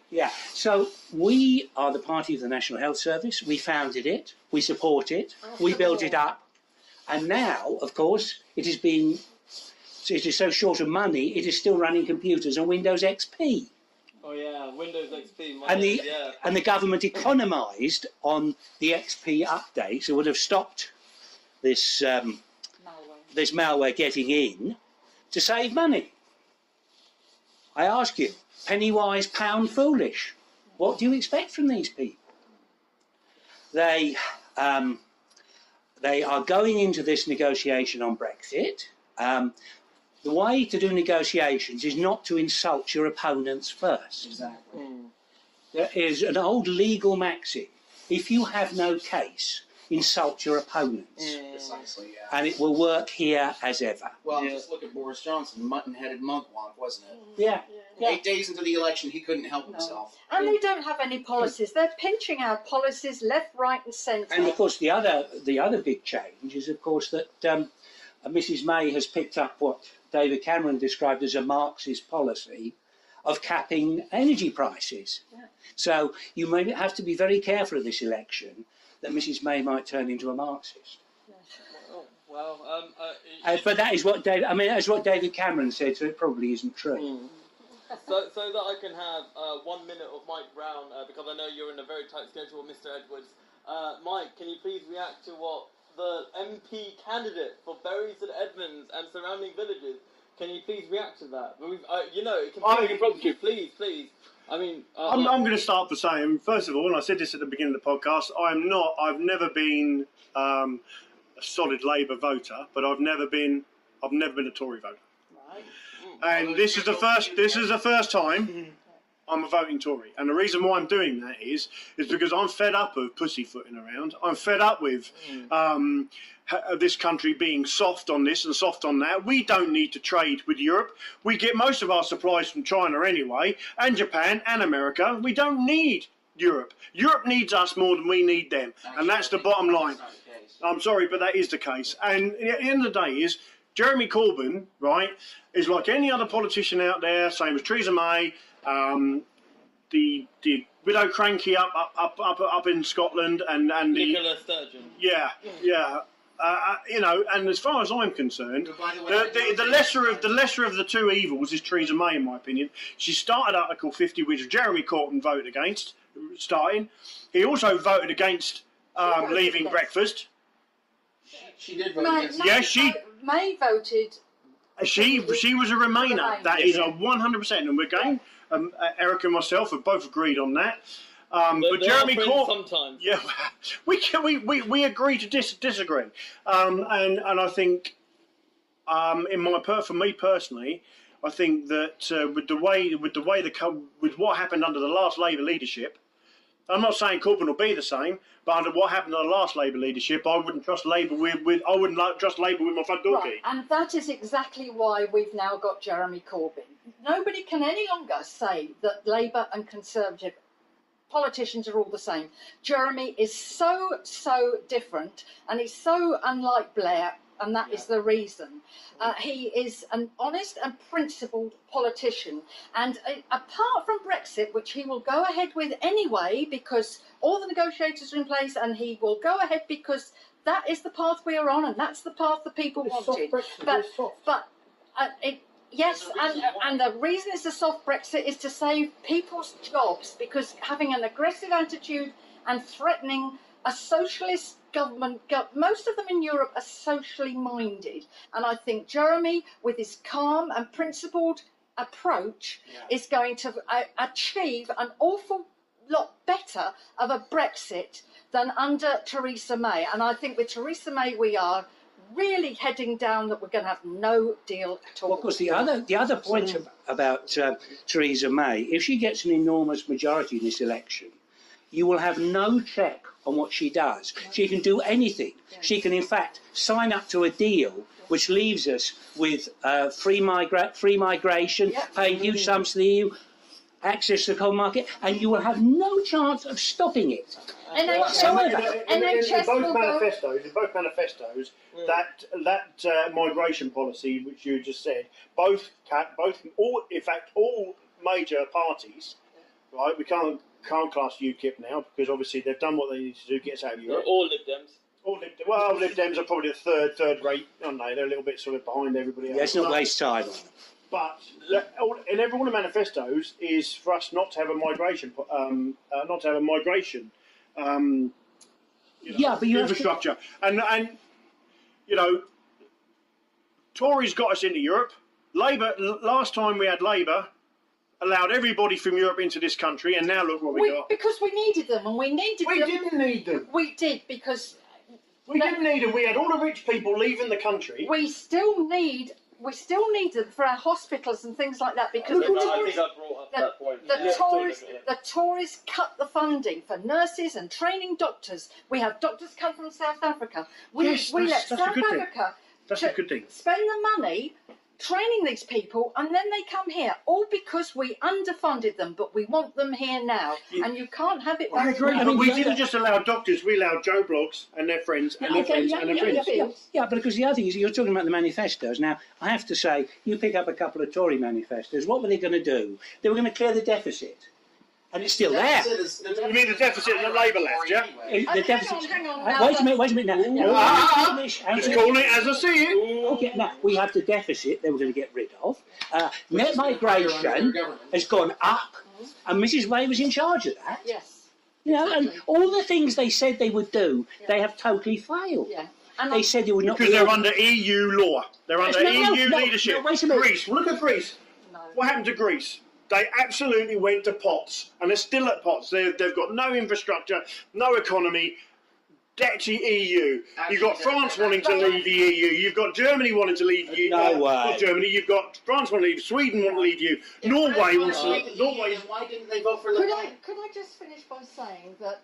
Yeah, so we are the party of the National Health Service. We founded it, we support it, we built it up, and now, of course, it is so short of money, it is still running computers on Windows XP. Oh yeah, Windows XP. And the government economised on the XP updates. It would have stopped this this malware getting in to save money. I ask you, penny wise, pound foolish. What do you expect from these people? They are going into this negotiation on Brexit. The way to do negotiations is not to insult your opponents first. Exactly. There is an old legal maxim: if you have no case, insult your opponents. Precisely, yeah. And it will work here as ever. Well, just look at Boris Johnson, mutton-headed mugwump, wasn't it? Yeah. 8 days into the election, he couldn't help himself. And they don't have any policies. They're pinching our policies left, right and centre. And of course the other big change is of course that Mrs May has picked up what David Cameron described as a Marxist policy of capping energy prices. Yeah. So you may have to be very careful of this election that Mrs May might turn into a Marxist. Oh, well, But that is what that's what David Cameron said, so it probably isn't true. So that I can have 1 minute of Mike Brown, because I know you're in a very tight schedule, Mr. Edwards. Mike, can you please react to what the MP candidate for Bury St Edmunds and surrounding villages? Can you please react to that? It can be impromptu. Please. I mean, I'm going to start by saying, first of all, and I said this at the beginning of the podcast, I've never been a solid Labour voter, but I've never been a Tory voter. Right. And this is the first time I'm a voting Tory. And the reason why I'm doing that is because I'm fed up of pussyfooting around. I'm fed up with this country being soft on this and soft on that. We don't need to trade with Europe. We get most of our supplies from China anyway, and Japan and America. We don't need Europe. Europe needs us more than we need them. And that's the bottom line. I'm sorry, but that is the case. And at the end of the day is, Jeremy Corbyn, right, is like any other politician out there, same as Theresa May, the widow cranky up in Scotland, and the Nicola Sturgeon. Yeah. And as far as I'm concerned, the lesser of the two evils is Theresa May, in my opinion. She started Article 50, which Jeremy Corbyn voted against, starting. He also voted against leaving breakfast. She did vote against. May voted. She was a Remainer. That is a 100%, and we're going. Eric and myself have both agreed on that. But Jeremy Corbyn, sometimes. yeah, we agree to disagree, and I think, for me personally, I think that with what happened under the last Labour leadership, I'm not saying Corbyn will be the same, but under what happened under the last Labour leadership, I wouldn't trust Labour trust Labour with my front door key. Right, and that is exactly why we've now got Jeremy Corbyn. Nobody can any longer say that Labour and Conservative politicians are all the same. Jeremy is so different, and he's so unlike Blair, and that is the reason. He is an honest and principled politician, and apart from Brexit, which he will go ahead with anyway because all the negotiators are in place, and he will go ahead because that is the path we are on, and that's the path the people wanted. Yes, and the reason it's a soft Brexit is to save people's jobs, because having an aggressive attitude and threatening a socialist government, most of them in Europe are socially minded, and I think Jeremy, with his calm and principled approach, is going to achieve an awful lot better of a Brexit than under Theresa May. And I think with Theresa May we are really heading down that we're going to have no deal at all. Well, of course, the other point about Theresa May, if she gets an enormous majority in this election, you will have no check on what she does. She can do anything. She can, in fact, sign up to a deal which leaves us with free migration, paying huge sums to the EU, access to the coal market, and you will have no chance of stopping it. In both manifestos, that migration policy which you just said, all major parties, right? We can't class UKIP now because obviously they've done what they need to do, get us out of Europe. All Lib Dems. Lib Dems are probably the third rate. I don't know, they're a little bit sort of behind everybody else. Let's not waste time on them. But in every one of the manifestos is for us not to have a migration, but you infrastructure, and Tories got us into Europe. Labour, last time we had Labour, allowed everybody from Europe into this country, and now look what we got. Because we needed them, and we didn't need them. We did, because we didn't need them. We had all the rich people leaving the country. We still need them for our hospitals and things like that, because the Tories cut the funding for nurses and training doctors. We have doctors come from South Africa. We let South Africa That's a good thing. Spend the money training these people, and then they come here, all because we underfunded them, but we want them here now, and you can't have it. I agree, but we didn't just allow doctors, we allowed Joe Blogs and their friends and their friends and their friends. Yeah, but because the other thing is, you're talking about the manifestos. Now, I have to say, you pick up a couple of Tory manifestos, what were they going to do? They were going to clear the deficit. And it's still there. You mean the deficit that Labour left, yeah? The deficit. Hang on, Wait a minute now. Just call it as I see it. Okay, now, we have the deficit they were going to get rid of. Net migration has gone up, and Mrs May was in charge of that. Yes. You know, and all the things they said they would do, they have totally failed. Yeah. And They said they would not. Because they're under EU law. They're under EU leadership. No, wait a minute. Greece, look at Greece. No. What happened to Greece? They absolutely went to pots, and they're still at pots. They've got no infrastructure, no economy, debt to EU. You've got France wanting to leave the EU. You've got Germany wanting to leave the EU. No way. Not Germany. You've got France wanting to leave. Sweden wanting to leave EU. Norway wants to leave. Norway. Why didn't they vote for Could Le I, Pen? could I just finish by saying that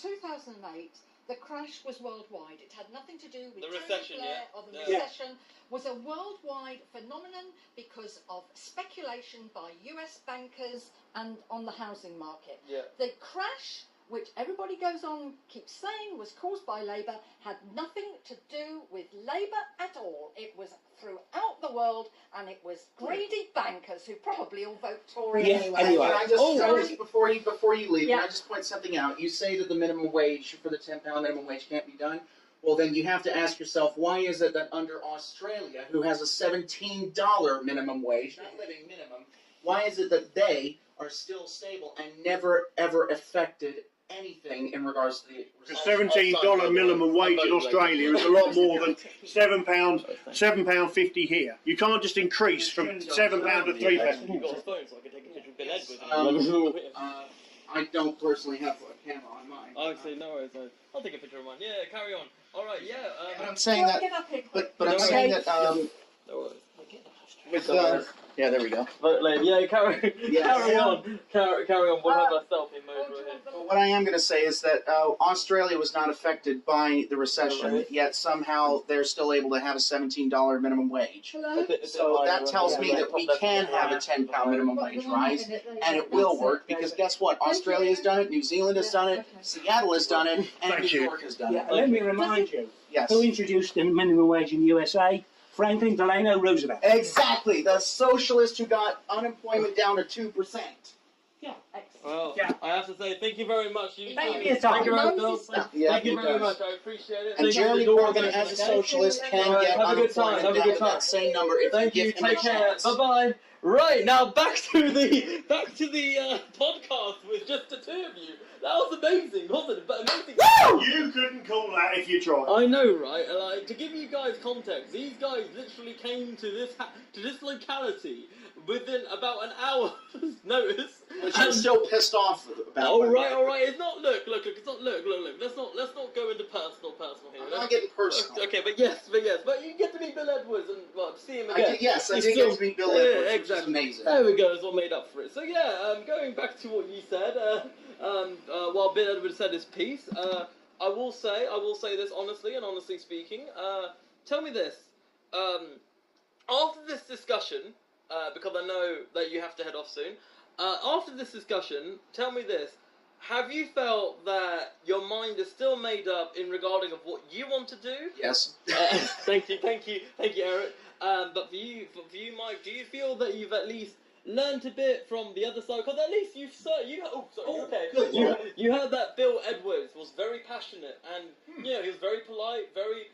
2008, the crash was worldwide. It had nothing to do with The Tony recession, Blair yeah. or the Yeah. recession. Was a worldwide phenomenon because of speculation by US bankers and on the housing market. Yeah. The crash, which everybody goes on keeps saying was caused by Labour, had nothing to do with Labour at all. It was throughout the world, and it was greedy bankers who probably all vote Tory Yeah, anyway. anyway. Can I just, sorry. before you leave, Yeah. can I just point something out? You say that the minimum wage for the £10 minimum wage can't be done. Well, then you have to ask yourself, why is it that under Australia, who has a $17 minimum wage, not living minimum, why is it that they are still stable and never ever affected anything in regards to the The $17 minimum wage in Australia is a lot more than £7.50 here. You can't just increase from £7 to £3. You've got a phone, so I can take a picture of Bill Edwards. I don't personally have a camera on mine. Actually, no worries. I'll take a picture of mine. Yeah, carry on. All right, yeah. But I'm saying that. Get up here, quick. But I'm saying that. No worries. With yeah, there we go. But yeah, carry Yeah. on. Carry on. We'll have a selfie mode right here. But what I am going to say is that Australia was not affected by the recession, yet somehow they're still able to have a $17 minimum wage. So that tells me that we can have a £10 minimum wage rise, and it will work, because guess what? Australia has done it, New Zealand has done it, Seattle has done it, and New York has done it. Yeah, let me remind you, Yes. who introduced the minimum wage in the USA? Franklin Delano Roosevelt. Exactly, the socialist who got unemployment down to 2%. Well, Yeah. I have to say thank you very much. Thank you for your time. Thank you very much. Yeah, Thank you he very does. much. I appreciate it. And Thank Jeremy you. Corbyn, as a socialist, can get Have a good time. unemployment Have a good down to time. that same number if Thank you you. give him a Take care. chance. Bye bye. Right now, back to the podcast with just the two of you. That was amazing, wasn't it? But amazing. You couldn't call that if you tried. I know, right? Like, to give you guys context, these guys literally came to this locality within about an hour's notice. Which I'm still pissed off about. All right. It's not. Look. It's not. Look. Let's not go into personal here. I'm not getting personal. Okay, but you get to meet Bill Edwards and see him again. I did get to meet Bill Edwards, which is exactly. amazing. There we go. It's all made up for it. So yeah, going back to what you said, while Bill Edwards said his piece, I will say this honestly speaking. Tell me this. After this discussion, because I know that you have to head off soon. After this discussion, tell me this. Have you felt that your mind is still made up in regarding of what you want to do? Yes. Thank you, Eric. But for you, Mike, do you feel that you've at least learned a bit from the other side? Because at least you heard that Bill Edwards was very passionate, and he was very polite, very.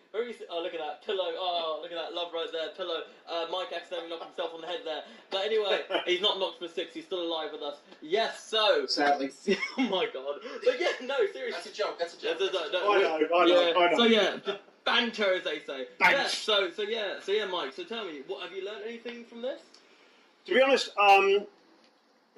Oh, look at that pillow! Oh, look at that love right there, pillow. Mike accidentally knocked himself on the head there. But anyway, he's not knocked for 6. He's still alive with us. Yes, so. Sadly. Oh my God! But yeah, no, seriously. That's a joke. I know. So yeah, banter, as they say. Banter. Yeah. So yeah, Mike. So tell me, what have you learned anything from this? To be honest, no.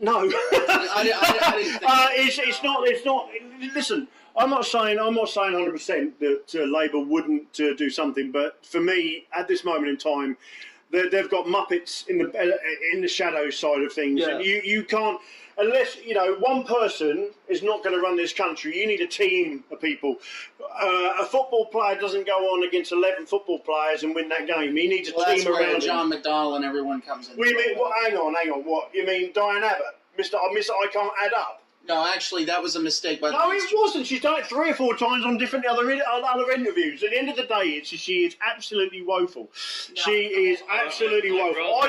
I didn't think it's not. Listen, I'm not saying 100% that Labour wouldn't do something, but for me, at this moment in time, they've got Muppets in the shadow side of things, Yeah. and you can't, unless one person is not going to run this country. You need a team of people. A football player doesn't go on against 11 football players and win that game. He needs a Well, that's team where around him. John McDonnell and everyone comes in. What do you mean? Hang on. What you mean, Diane Abbott? Mr. I can't add up. No, actually, that was a mistake. But No, it wasn't. She's done it 3 or 4 times on different other interviews. At the end of the day, she is absolutely woeful. She is absolutely woeful.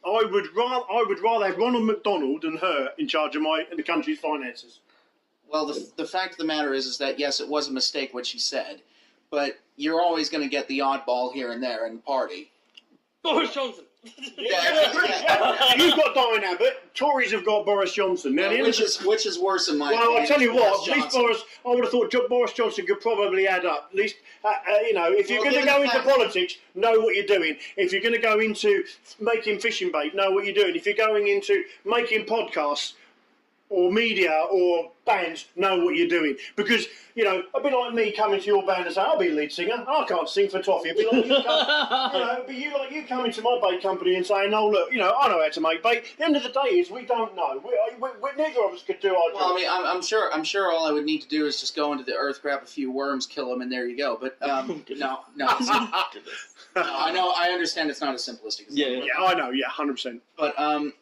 I would rather have Ronald McDonald than her in charge of the country's finances. Well, the fact of the matter is that yes, it was a mistake what she said, but you're always going to get the oddball here and there in the party. Boris Johnson. Yeah. You've got Diane Abbott. Tories have got Boris Johnson. Now, Which is worse in my opinion. Well, I'll tell you what. At least Johnson. I would have thought Boris Johnson could probably add up. At least, if you're going to go into politics, know what you're doing. If you're going to go into making fishing bait, know what you're doing. If you're going into making podcasts or media or bands, know what you're doing. Because, a bit like me coming to your band and saying, I'll be a lead singer. I can't sing for toffee. A bit like you coming to my bait company and saying, oh, look, I know how to make bait. The end of the day is we don't know. Neither of us could do our job. Well, I mean, I'm sure all I would need to do is just go into the earth, grab a few worms, kill them, and there you go. But no, it's not. No, I understand it's not as simplistic as that. Yeah, I know, 100%. But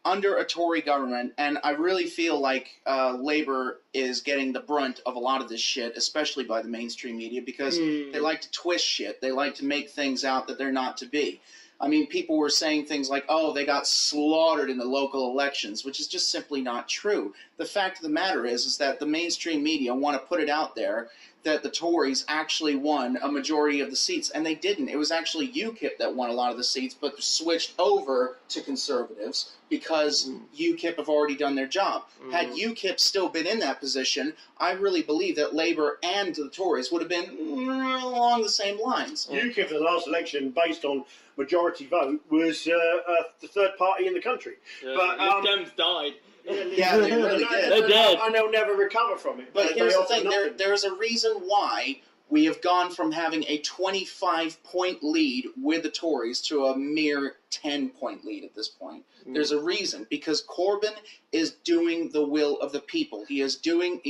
under a Tory government, and I really feel like Labour is getting the brunt of a lot of this shit, especially by the mainstream media, because they like to twist shit. They like to make things out that they're not to be. I mean, people were saying things like, oh, they got slaughtered in the local elections, which is just simply not true. The fact of the matter is that the mainstream media want to put it out there that the Tories actually won a majority of the seats, and they didn't. It was actually UKIP that won a lot of the seats, but switched over to Conservatives because UKIP have already done their job. Had UKIP still been in that position, I really believe that Labour and the Tories would have been along the same lines. UKIP for the last election, based on majority vote, was the third party in the country. yeah. But The Dems died. Yeah, they really did. They're dead. And they'll never recover from it. But here's the thing, nothing. there's a reason why we have gone from having a 25-point lead with the Tories to a mere 10-point lead at this point. There's a reason, because Corbyn is doing the will of the people. He is doing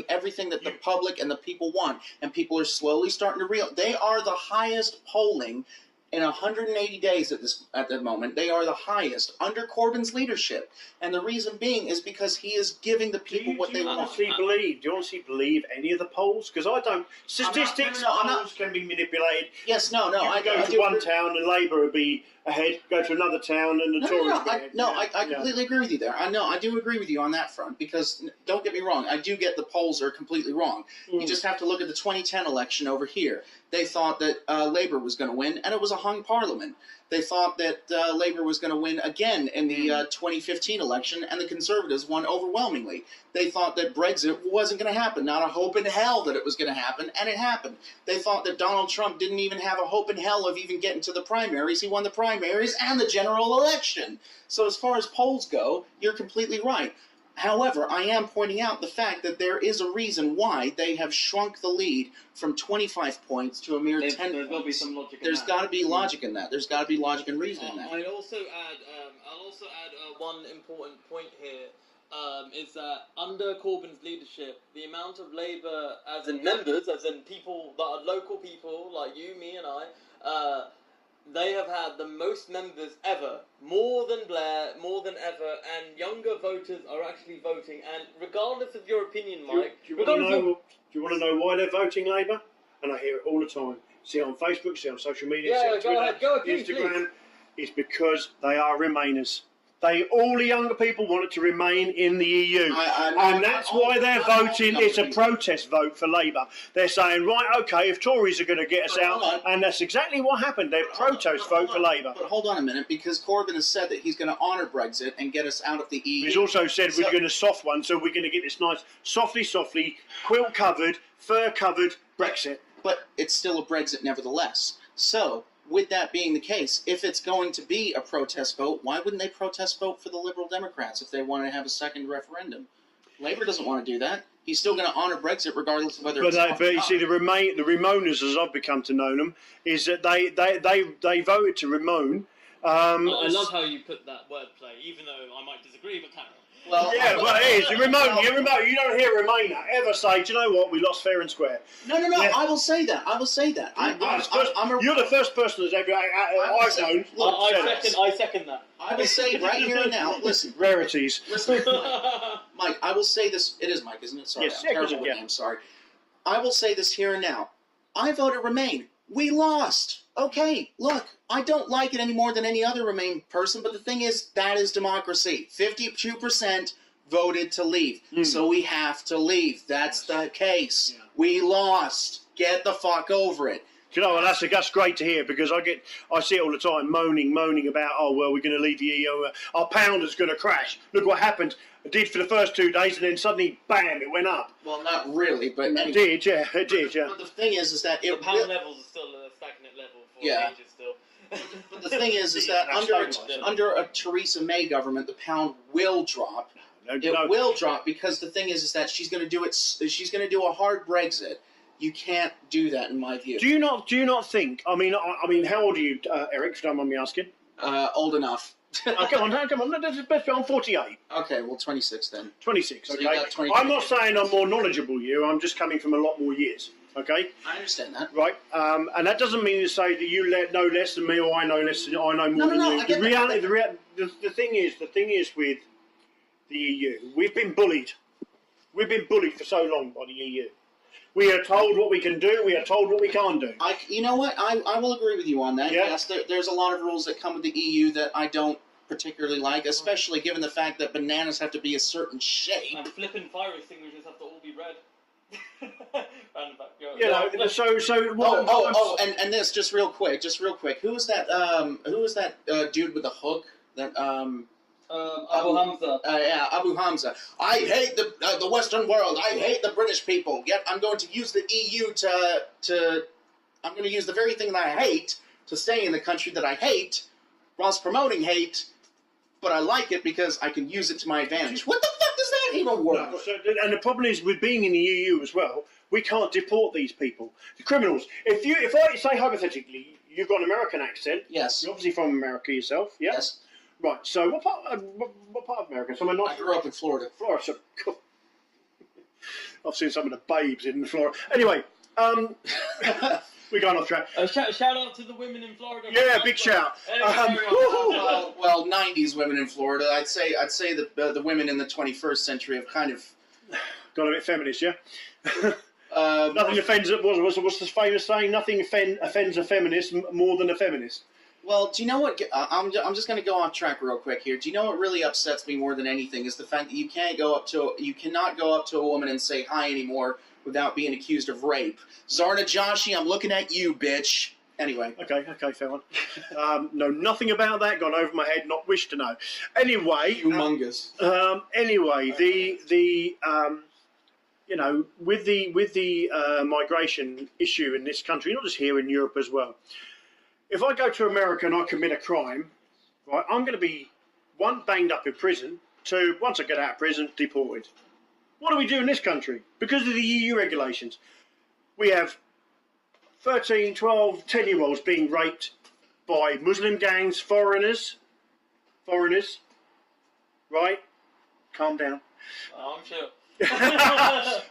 everything that the public and the people want, and people are slowly starting to realize they are the highest polling in 180 days at the moment. They are the highest under Corbyn's leadership, and the reason being is because he is giving the people what they want. Do you honestly believe any of the polls? Because I don't. Statistics, polls can be manipulated. Yes, no. You go to one town and Labour would be ahead. Go to another town and the Tories would be ahead. I completely agree with you there. I do agree with you on that front, because don't get me wrong, I do get the polls are completely wrong. You just have to look at the 2010 election over here. They thought that Labour was going to win, and it was a hung parliament. They thought that Labour was going to win again in the 2015 election, and the Conservatives won overwhelmingly. They thought that Brexit wasn't going to happen, not a hope in hell that it was going to happen, and it happened. They thought that Donald Trump didn't even have a hope in hell of even getting to the primaries. He won the primaries and the general election. So as far as polls go, you're completely right. However, I am pointing out the fact that there is a reason why they have shrunk the lead from 25 points to a mere 10 There's points. got to be some logic in There's that. got to be logic in that. There's got to be logic and reason in that. I'll also add one important point here. Is that under Corbyn's leadership, the amount of Labour, as in members, as in people that are local people like you, me, and I, they have had the most members ever, more than Blair, more than ever, and younger voters are actually voting. And regardless of your opinion, Mike, Do you want to know why they're voting Labour? And I hear it all the time. See it on Facebook, see it on social media, see it on Twitter, Instagram. It's because they are Remainers. All the younger people wanted to remain in the EU. And that's why they're voting. It's a protest vote for Labour. They're saying, right, okay, if Tories are going to get us out, and that's exactly what happened. They're protest vote for Labour. But hold on a minute, because Corbyn has said that he's going to honour Brexit and get us out of the EU. He's also said we're going to soft one, so we're going to get this nice, softly, quilt-covered, fur-covered Brexit. But it's still a Brexit nevertheless. So, with that being the case, if it's going to be a protest vote, why wouldn't they protest vote for the Liberal Democrats if they want to have a second referendum? Labour doesn't want to do that. He's still going to honour Brexit regardless of whether But it's... you see, the Remainers, as I've become to know them, is that they voted to Remain. I love how you put that wordplay, even though I might disagree, but carry on. Well, yeah, well, it is. You don't hear a Remainer ever say, do you know what, we lost fair and square. No, Yeah. I will say that. You're the first person that's ever I've known. I second that. I will say right here and now, listen. Rarities. Listen, Mike, I will say this. It is Mike, isn't it? Sorry, Yes, I'm terrible with names, sorry. I will say this here and now. I voted Remain. We lost. Okay, look, I don't like it any more than any other Remain person, but the thing is, that is democracy. 52% voted to leave, so we have to leave. That's the case. Yeah. We lost. Get the fuck over it. Do you know what, that's great to hear, because I see it all the time, moaning about, oh, well, we're going to leave the EU, our pound is going to crash. Look what happened. It did for the first 2 days, and then suddenly, bam, it went up. Well, not really, but anyway. It did, yeah. But the thing is that the pound levels are still at a stagnant level for ages still. But the thing is that under a Theresa May government, the pound will drop. It will drop, because the thing is that she's going to do it. She's going to do a hard Brexit. You can't do that, in my view. Do you not think? I mean, how old are you, Eric? If you don't mind me asking. Old enough. Come on. That's best. I'm 48. Okay, well, 26 then. 26. So Okay. I'm not saying I'm more knowledgeable than you. I'm just coming from a lot more years. Okay. I understand that. Right. And that doesn't mean to say that you know less than me, or I know less than I know more than you. I get The thing is with the EU, we've been bullied. We've been bullied for so long by the EU. We are told what we can do. We are told what we can't do. You know what? I will agree with you on that. Yeah. Yes, there's a lot of rules that come with the EU that I don't particularly like, especially given the fact that bananas have to be a certain shape. And flipping fire extinguishers have to all be red. And this, just real quick. Who was that dude with the hook? That Abu Hamza. Yeah, Abu Hamza. I hate the Western world. I hate the British people. Yet I'm going to use the EU I'm going to use the very thing that I hate to stay in the country that I hate, whilst promoting hate. But I like it because I can use it to my advantage. What the fuck does that even work? And the problem is, with being in the EU as well, we can't deport these people, the criminals. If I say hypothetically, you've got an American accent. Yes. You're obviously from America yourself. Yeah? Yes. Right. So what part of America? Somewhere nice. I grew up in Florida. Florida. So cool. I've seen some of the babes in Florida. Anyway, we're going off track. Shout out to the women in Florida. Yeah, big shout. Well, 90s women in Florida. I'd say that the women in the 21st century have kind of got a bit feminist, yeah. Nothing offends. What's the famous saying? Nothing offends a feminist more than a feminist. Well, do you know what? I'm just going to go off track real quick here. Do you know what really upsets me more than anything is the fact that you cannot go up to a woman and say hi anymore without being accused of rape. Zarna Joshi, I'm looking at you, bitch. Anyway. Okay, fair one. Know nothing about that. Gone over my head. Not wish to know. Anyway. Humongous. Anyway, with the migration issue in this country, not just here in Europe as well. If I go to America and I commit a crime, right, I'm going to be, 1, banged up in prison, 2, once I get out of prison, deported. What do we do in this country? Because of the EU regulations, we have 13, 12, 10-year-olds being raped by Muslim gangs, foreigners, right? Calm down. Oh, I'm sure.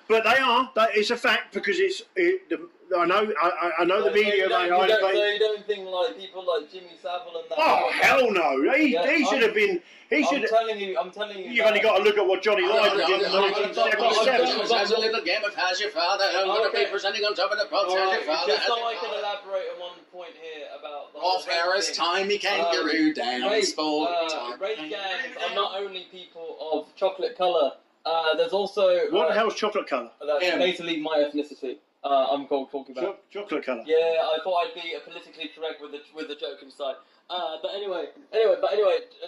But they are. It's a fact, because I know the media. So you don't think like people like Jimmy Savile and that? Oh hell no! He should have been. I'm telling you. You've only got to look at what Johnny Lyman did in 1977. As a little game of Has Your Father, I'm going to be presenting on top of the post. Has Your Father? Just so I can elaborate on one point here about the Off Harris, Timey Kangaroo, dance for time. Race gangs are not only people of chocolate colour. There's also what the hell's chocolate colour? That's basically my ethnicity. I'm talking about chocolate colour. Yeah, I thought I'd be politically correct with the joke inside. But anyway,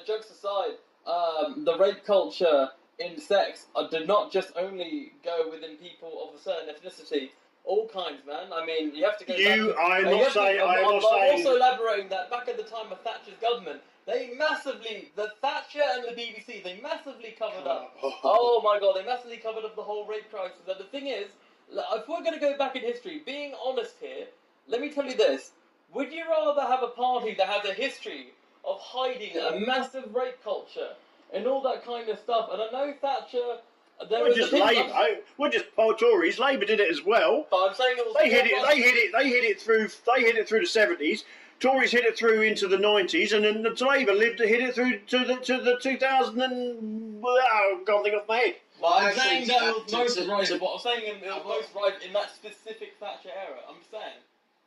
jokes aside, the rape culture in sex did not just only go within people of a certain ethnicity. All kinds, man. I mean, you have to go. I'm also elaborating that back at the time of Thatcher's government, They massively, the Thatcher and the BBC, they massively covered up. Oh my god, they massively covered up the whole rape crisis. And the thing is, if we're going to go back in history, being honest here, let me tell you this. Would you rather have a party that has a history of hiding a massive rape culture and all that kind of stuff? And I know Thatcher... We're just Labour. We're just Tories. Labour did it as well. But I'm saying it was... They hit it through the 70s. Tories hit it through into the 90s, and then the Labour hit it through to the 2000 and I can't think off my head. Well, I'm saying that it was most right. What I'm saying it was most right in that specific Thatcher era. I'm saying.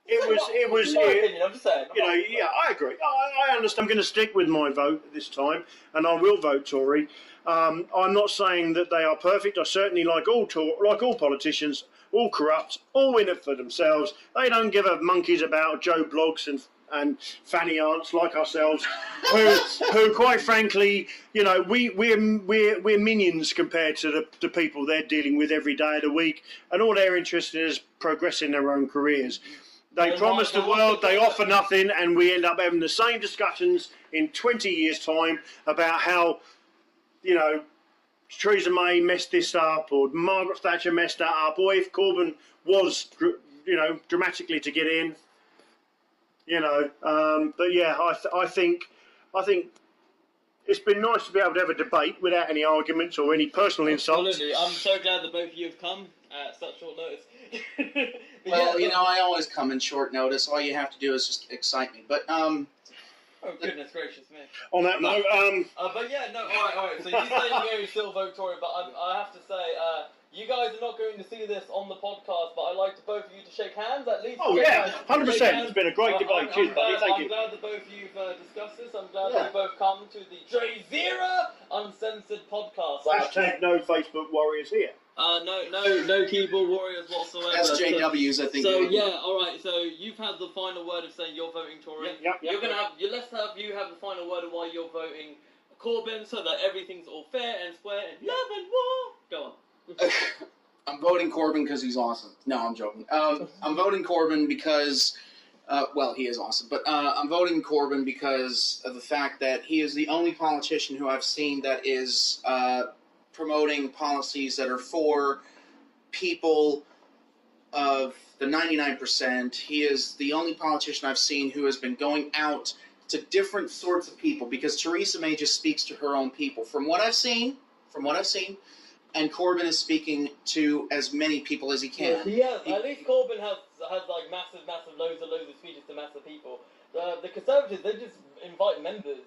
It was. In my opinion, I'm just saying. Yeah, I agree. I understand. I'm going to stick with my vote this time, and I will vote Tory. I'm not saying that they are perfect. I certainly, like all politicians, all corrupt, all in it for themselves. They don't give a monkeys about Joe Blogs and fanny aunts like ourselves, who quite frankly, we're minions compared to the people they're dealing with every day of the week, and all they're interested in is progressing their own careers. They promise the world, they offer nothing, and we end up having the same discussions in 20 years' time about how, Theresa May messed this up, or Margaret Thatcher messed that up, or if Corbyn was, dramatically to get in, But yeah, I think it's been nice to be able to have a debate without any arguments or any personal insults. Absolutely, I'm so glad that both of you have come at such short notice. Well, I always come in short notice. All you have to do is just excite me. But oh goodness gracious me. On that note, but yeah, no, all right. So you say you're going to still vote Tory, but I have to say, you guys are not going to see this on the podcast, but I'd like both of you to shake hands at least. Oh yeah, 100%. It's been a great debate. Cheers, buddy. Thank you. I'm glad that both of you've discussed this. I'm glad that you both come to the DrayZera Uncensored Podcast. Hashtag no Facebook warriors here. No keyboard warriors whatsoever. SJWs, I think. So yeah, all right. So you've had the final word of saying you're voting Tory. Yep. Let's have you have the final word of why you're voting Corbyn, so that everything's all fair and square and love and war. Go on. I'm voting Corbyn because he's awesome. No, I'm joking. I'm voting Corbyn because, he is awesome. But I'm voting Corbyn because of the fact that he is the only politician who I've seen that is promoting policies that are for people of the 99%. He is the only politician I've seen who has been going out to different sorts of people, because Theresa May just speaks to her own people. From what I've seen, and Corbyn is speaking to as many people as he can. Yeah, at least Corbyn has like massive loads of speeches to massive people. The Conservatives, they just invite members.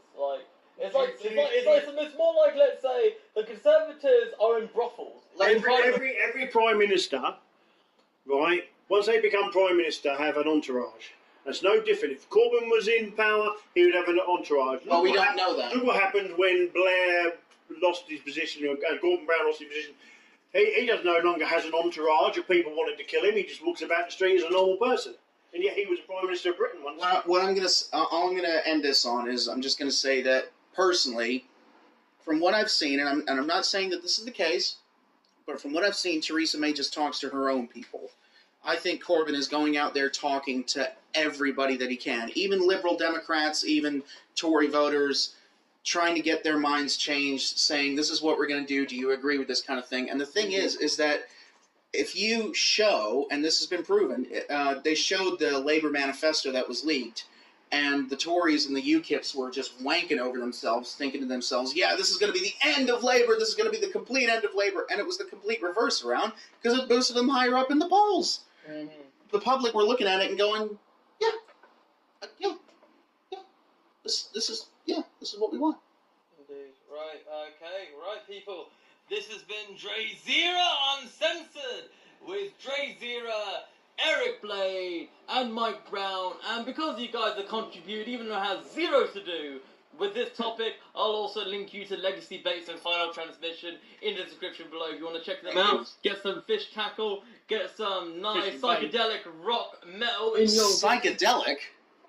It's more like, let's say, the Conservatives are in brothels. Every Prime Minister, right, once they become Prime Minister, have an entourage. That's no different. If Corbyn was in power, he would have an entourage. Well, we don't know that. Look what happened when Blair lost his position, or Gordon Brown lost his position. He no longer has an entourage of people wanting to kill him. He just walks about the street as a normal person. And yet he was Prime Minister of Britain once. All I'm gonna end this on is I'm just gonna say that personally, from what I've seen, and I'm not saying that this is the case, but from what I've seen, Theresa May just talks to her own people. I think Corbyn is going out there talking to everybody that he can, even Liberal Democrats, even Tory voters, trying to get their minds changed, saying this is what we're going to do. Do you agree with this kind of thing? And the thing is that if you show, and this has been proven, they showed the Labour manifesto that was leaked, and the Tories and the UKIPs were just wanking over themselves, thinking to themselves, yeah, this is going to be the end of Labour, this is going to be the complete end of Labour, and it was the complete reverse around, because it boosted them higher up in the polls. Mm-hmm. The public were looking at it and going, this is what we want. Indeed. Right, okay, right, people. This has been DrayZera Uncensored with DrayZera, Eric Blade, and Mike Brown. And because you guys have contributed, even though it has zero to do with this topic, I'll also link you to Legacy Baits and Final Transmission in the description below if you want to check them out. Get some fish tackle, get some nice psychedelic rock metal in your... Psychedelic?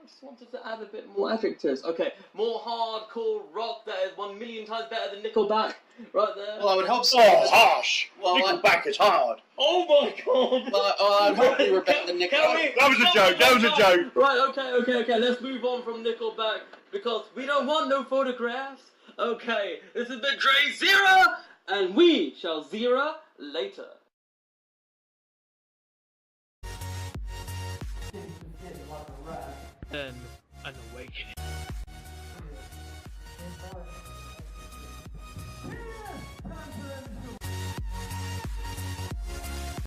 just wanted to add a bit more adjectives. Okay, more hardcore rock that is 1,000,000 times better than Nickelback. Right there. Well, I would hope so. Oh, harsh! Well, Nickelback is hard. Oh my god! Well, I'd hope we were better than Nickelback. That was a joke, that was a joke. Right, okay, let's move on from Nickelback, because we don't want no photographs. Okay, this has been DrayZera, and we shall Zera later. Then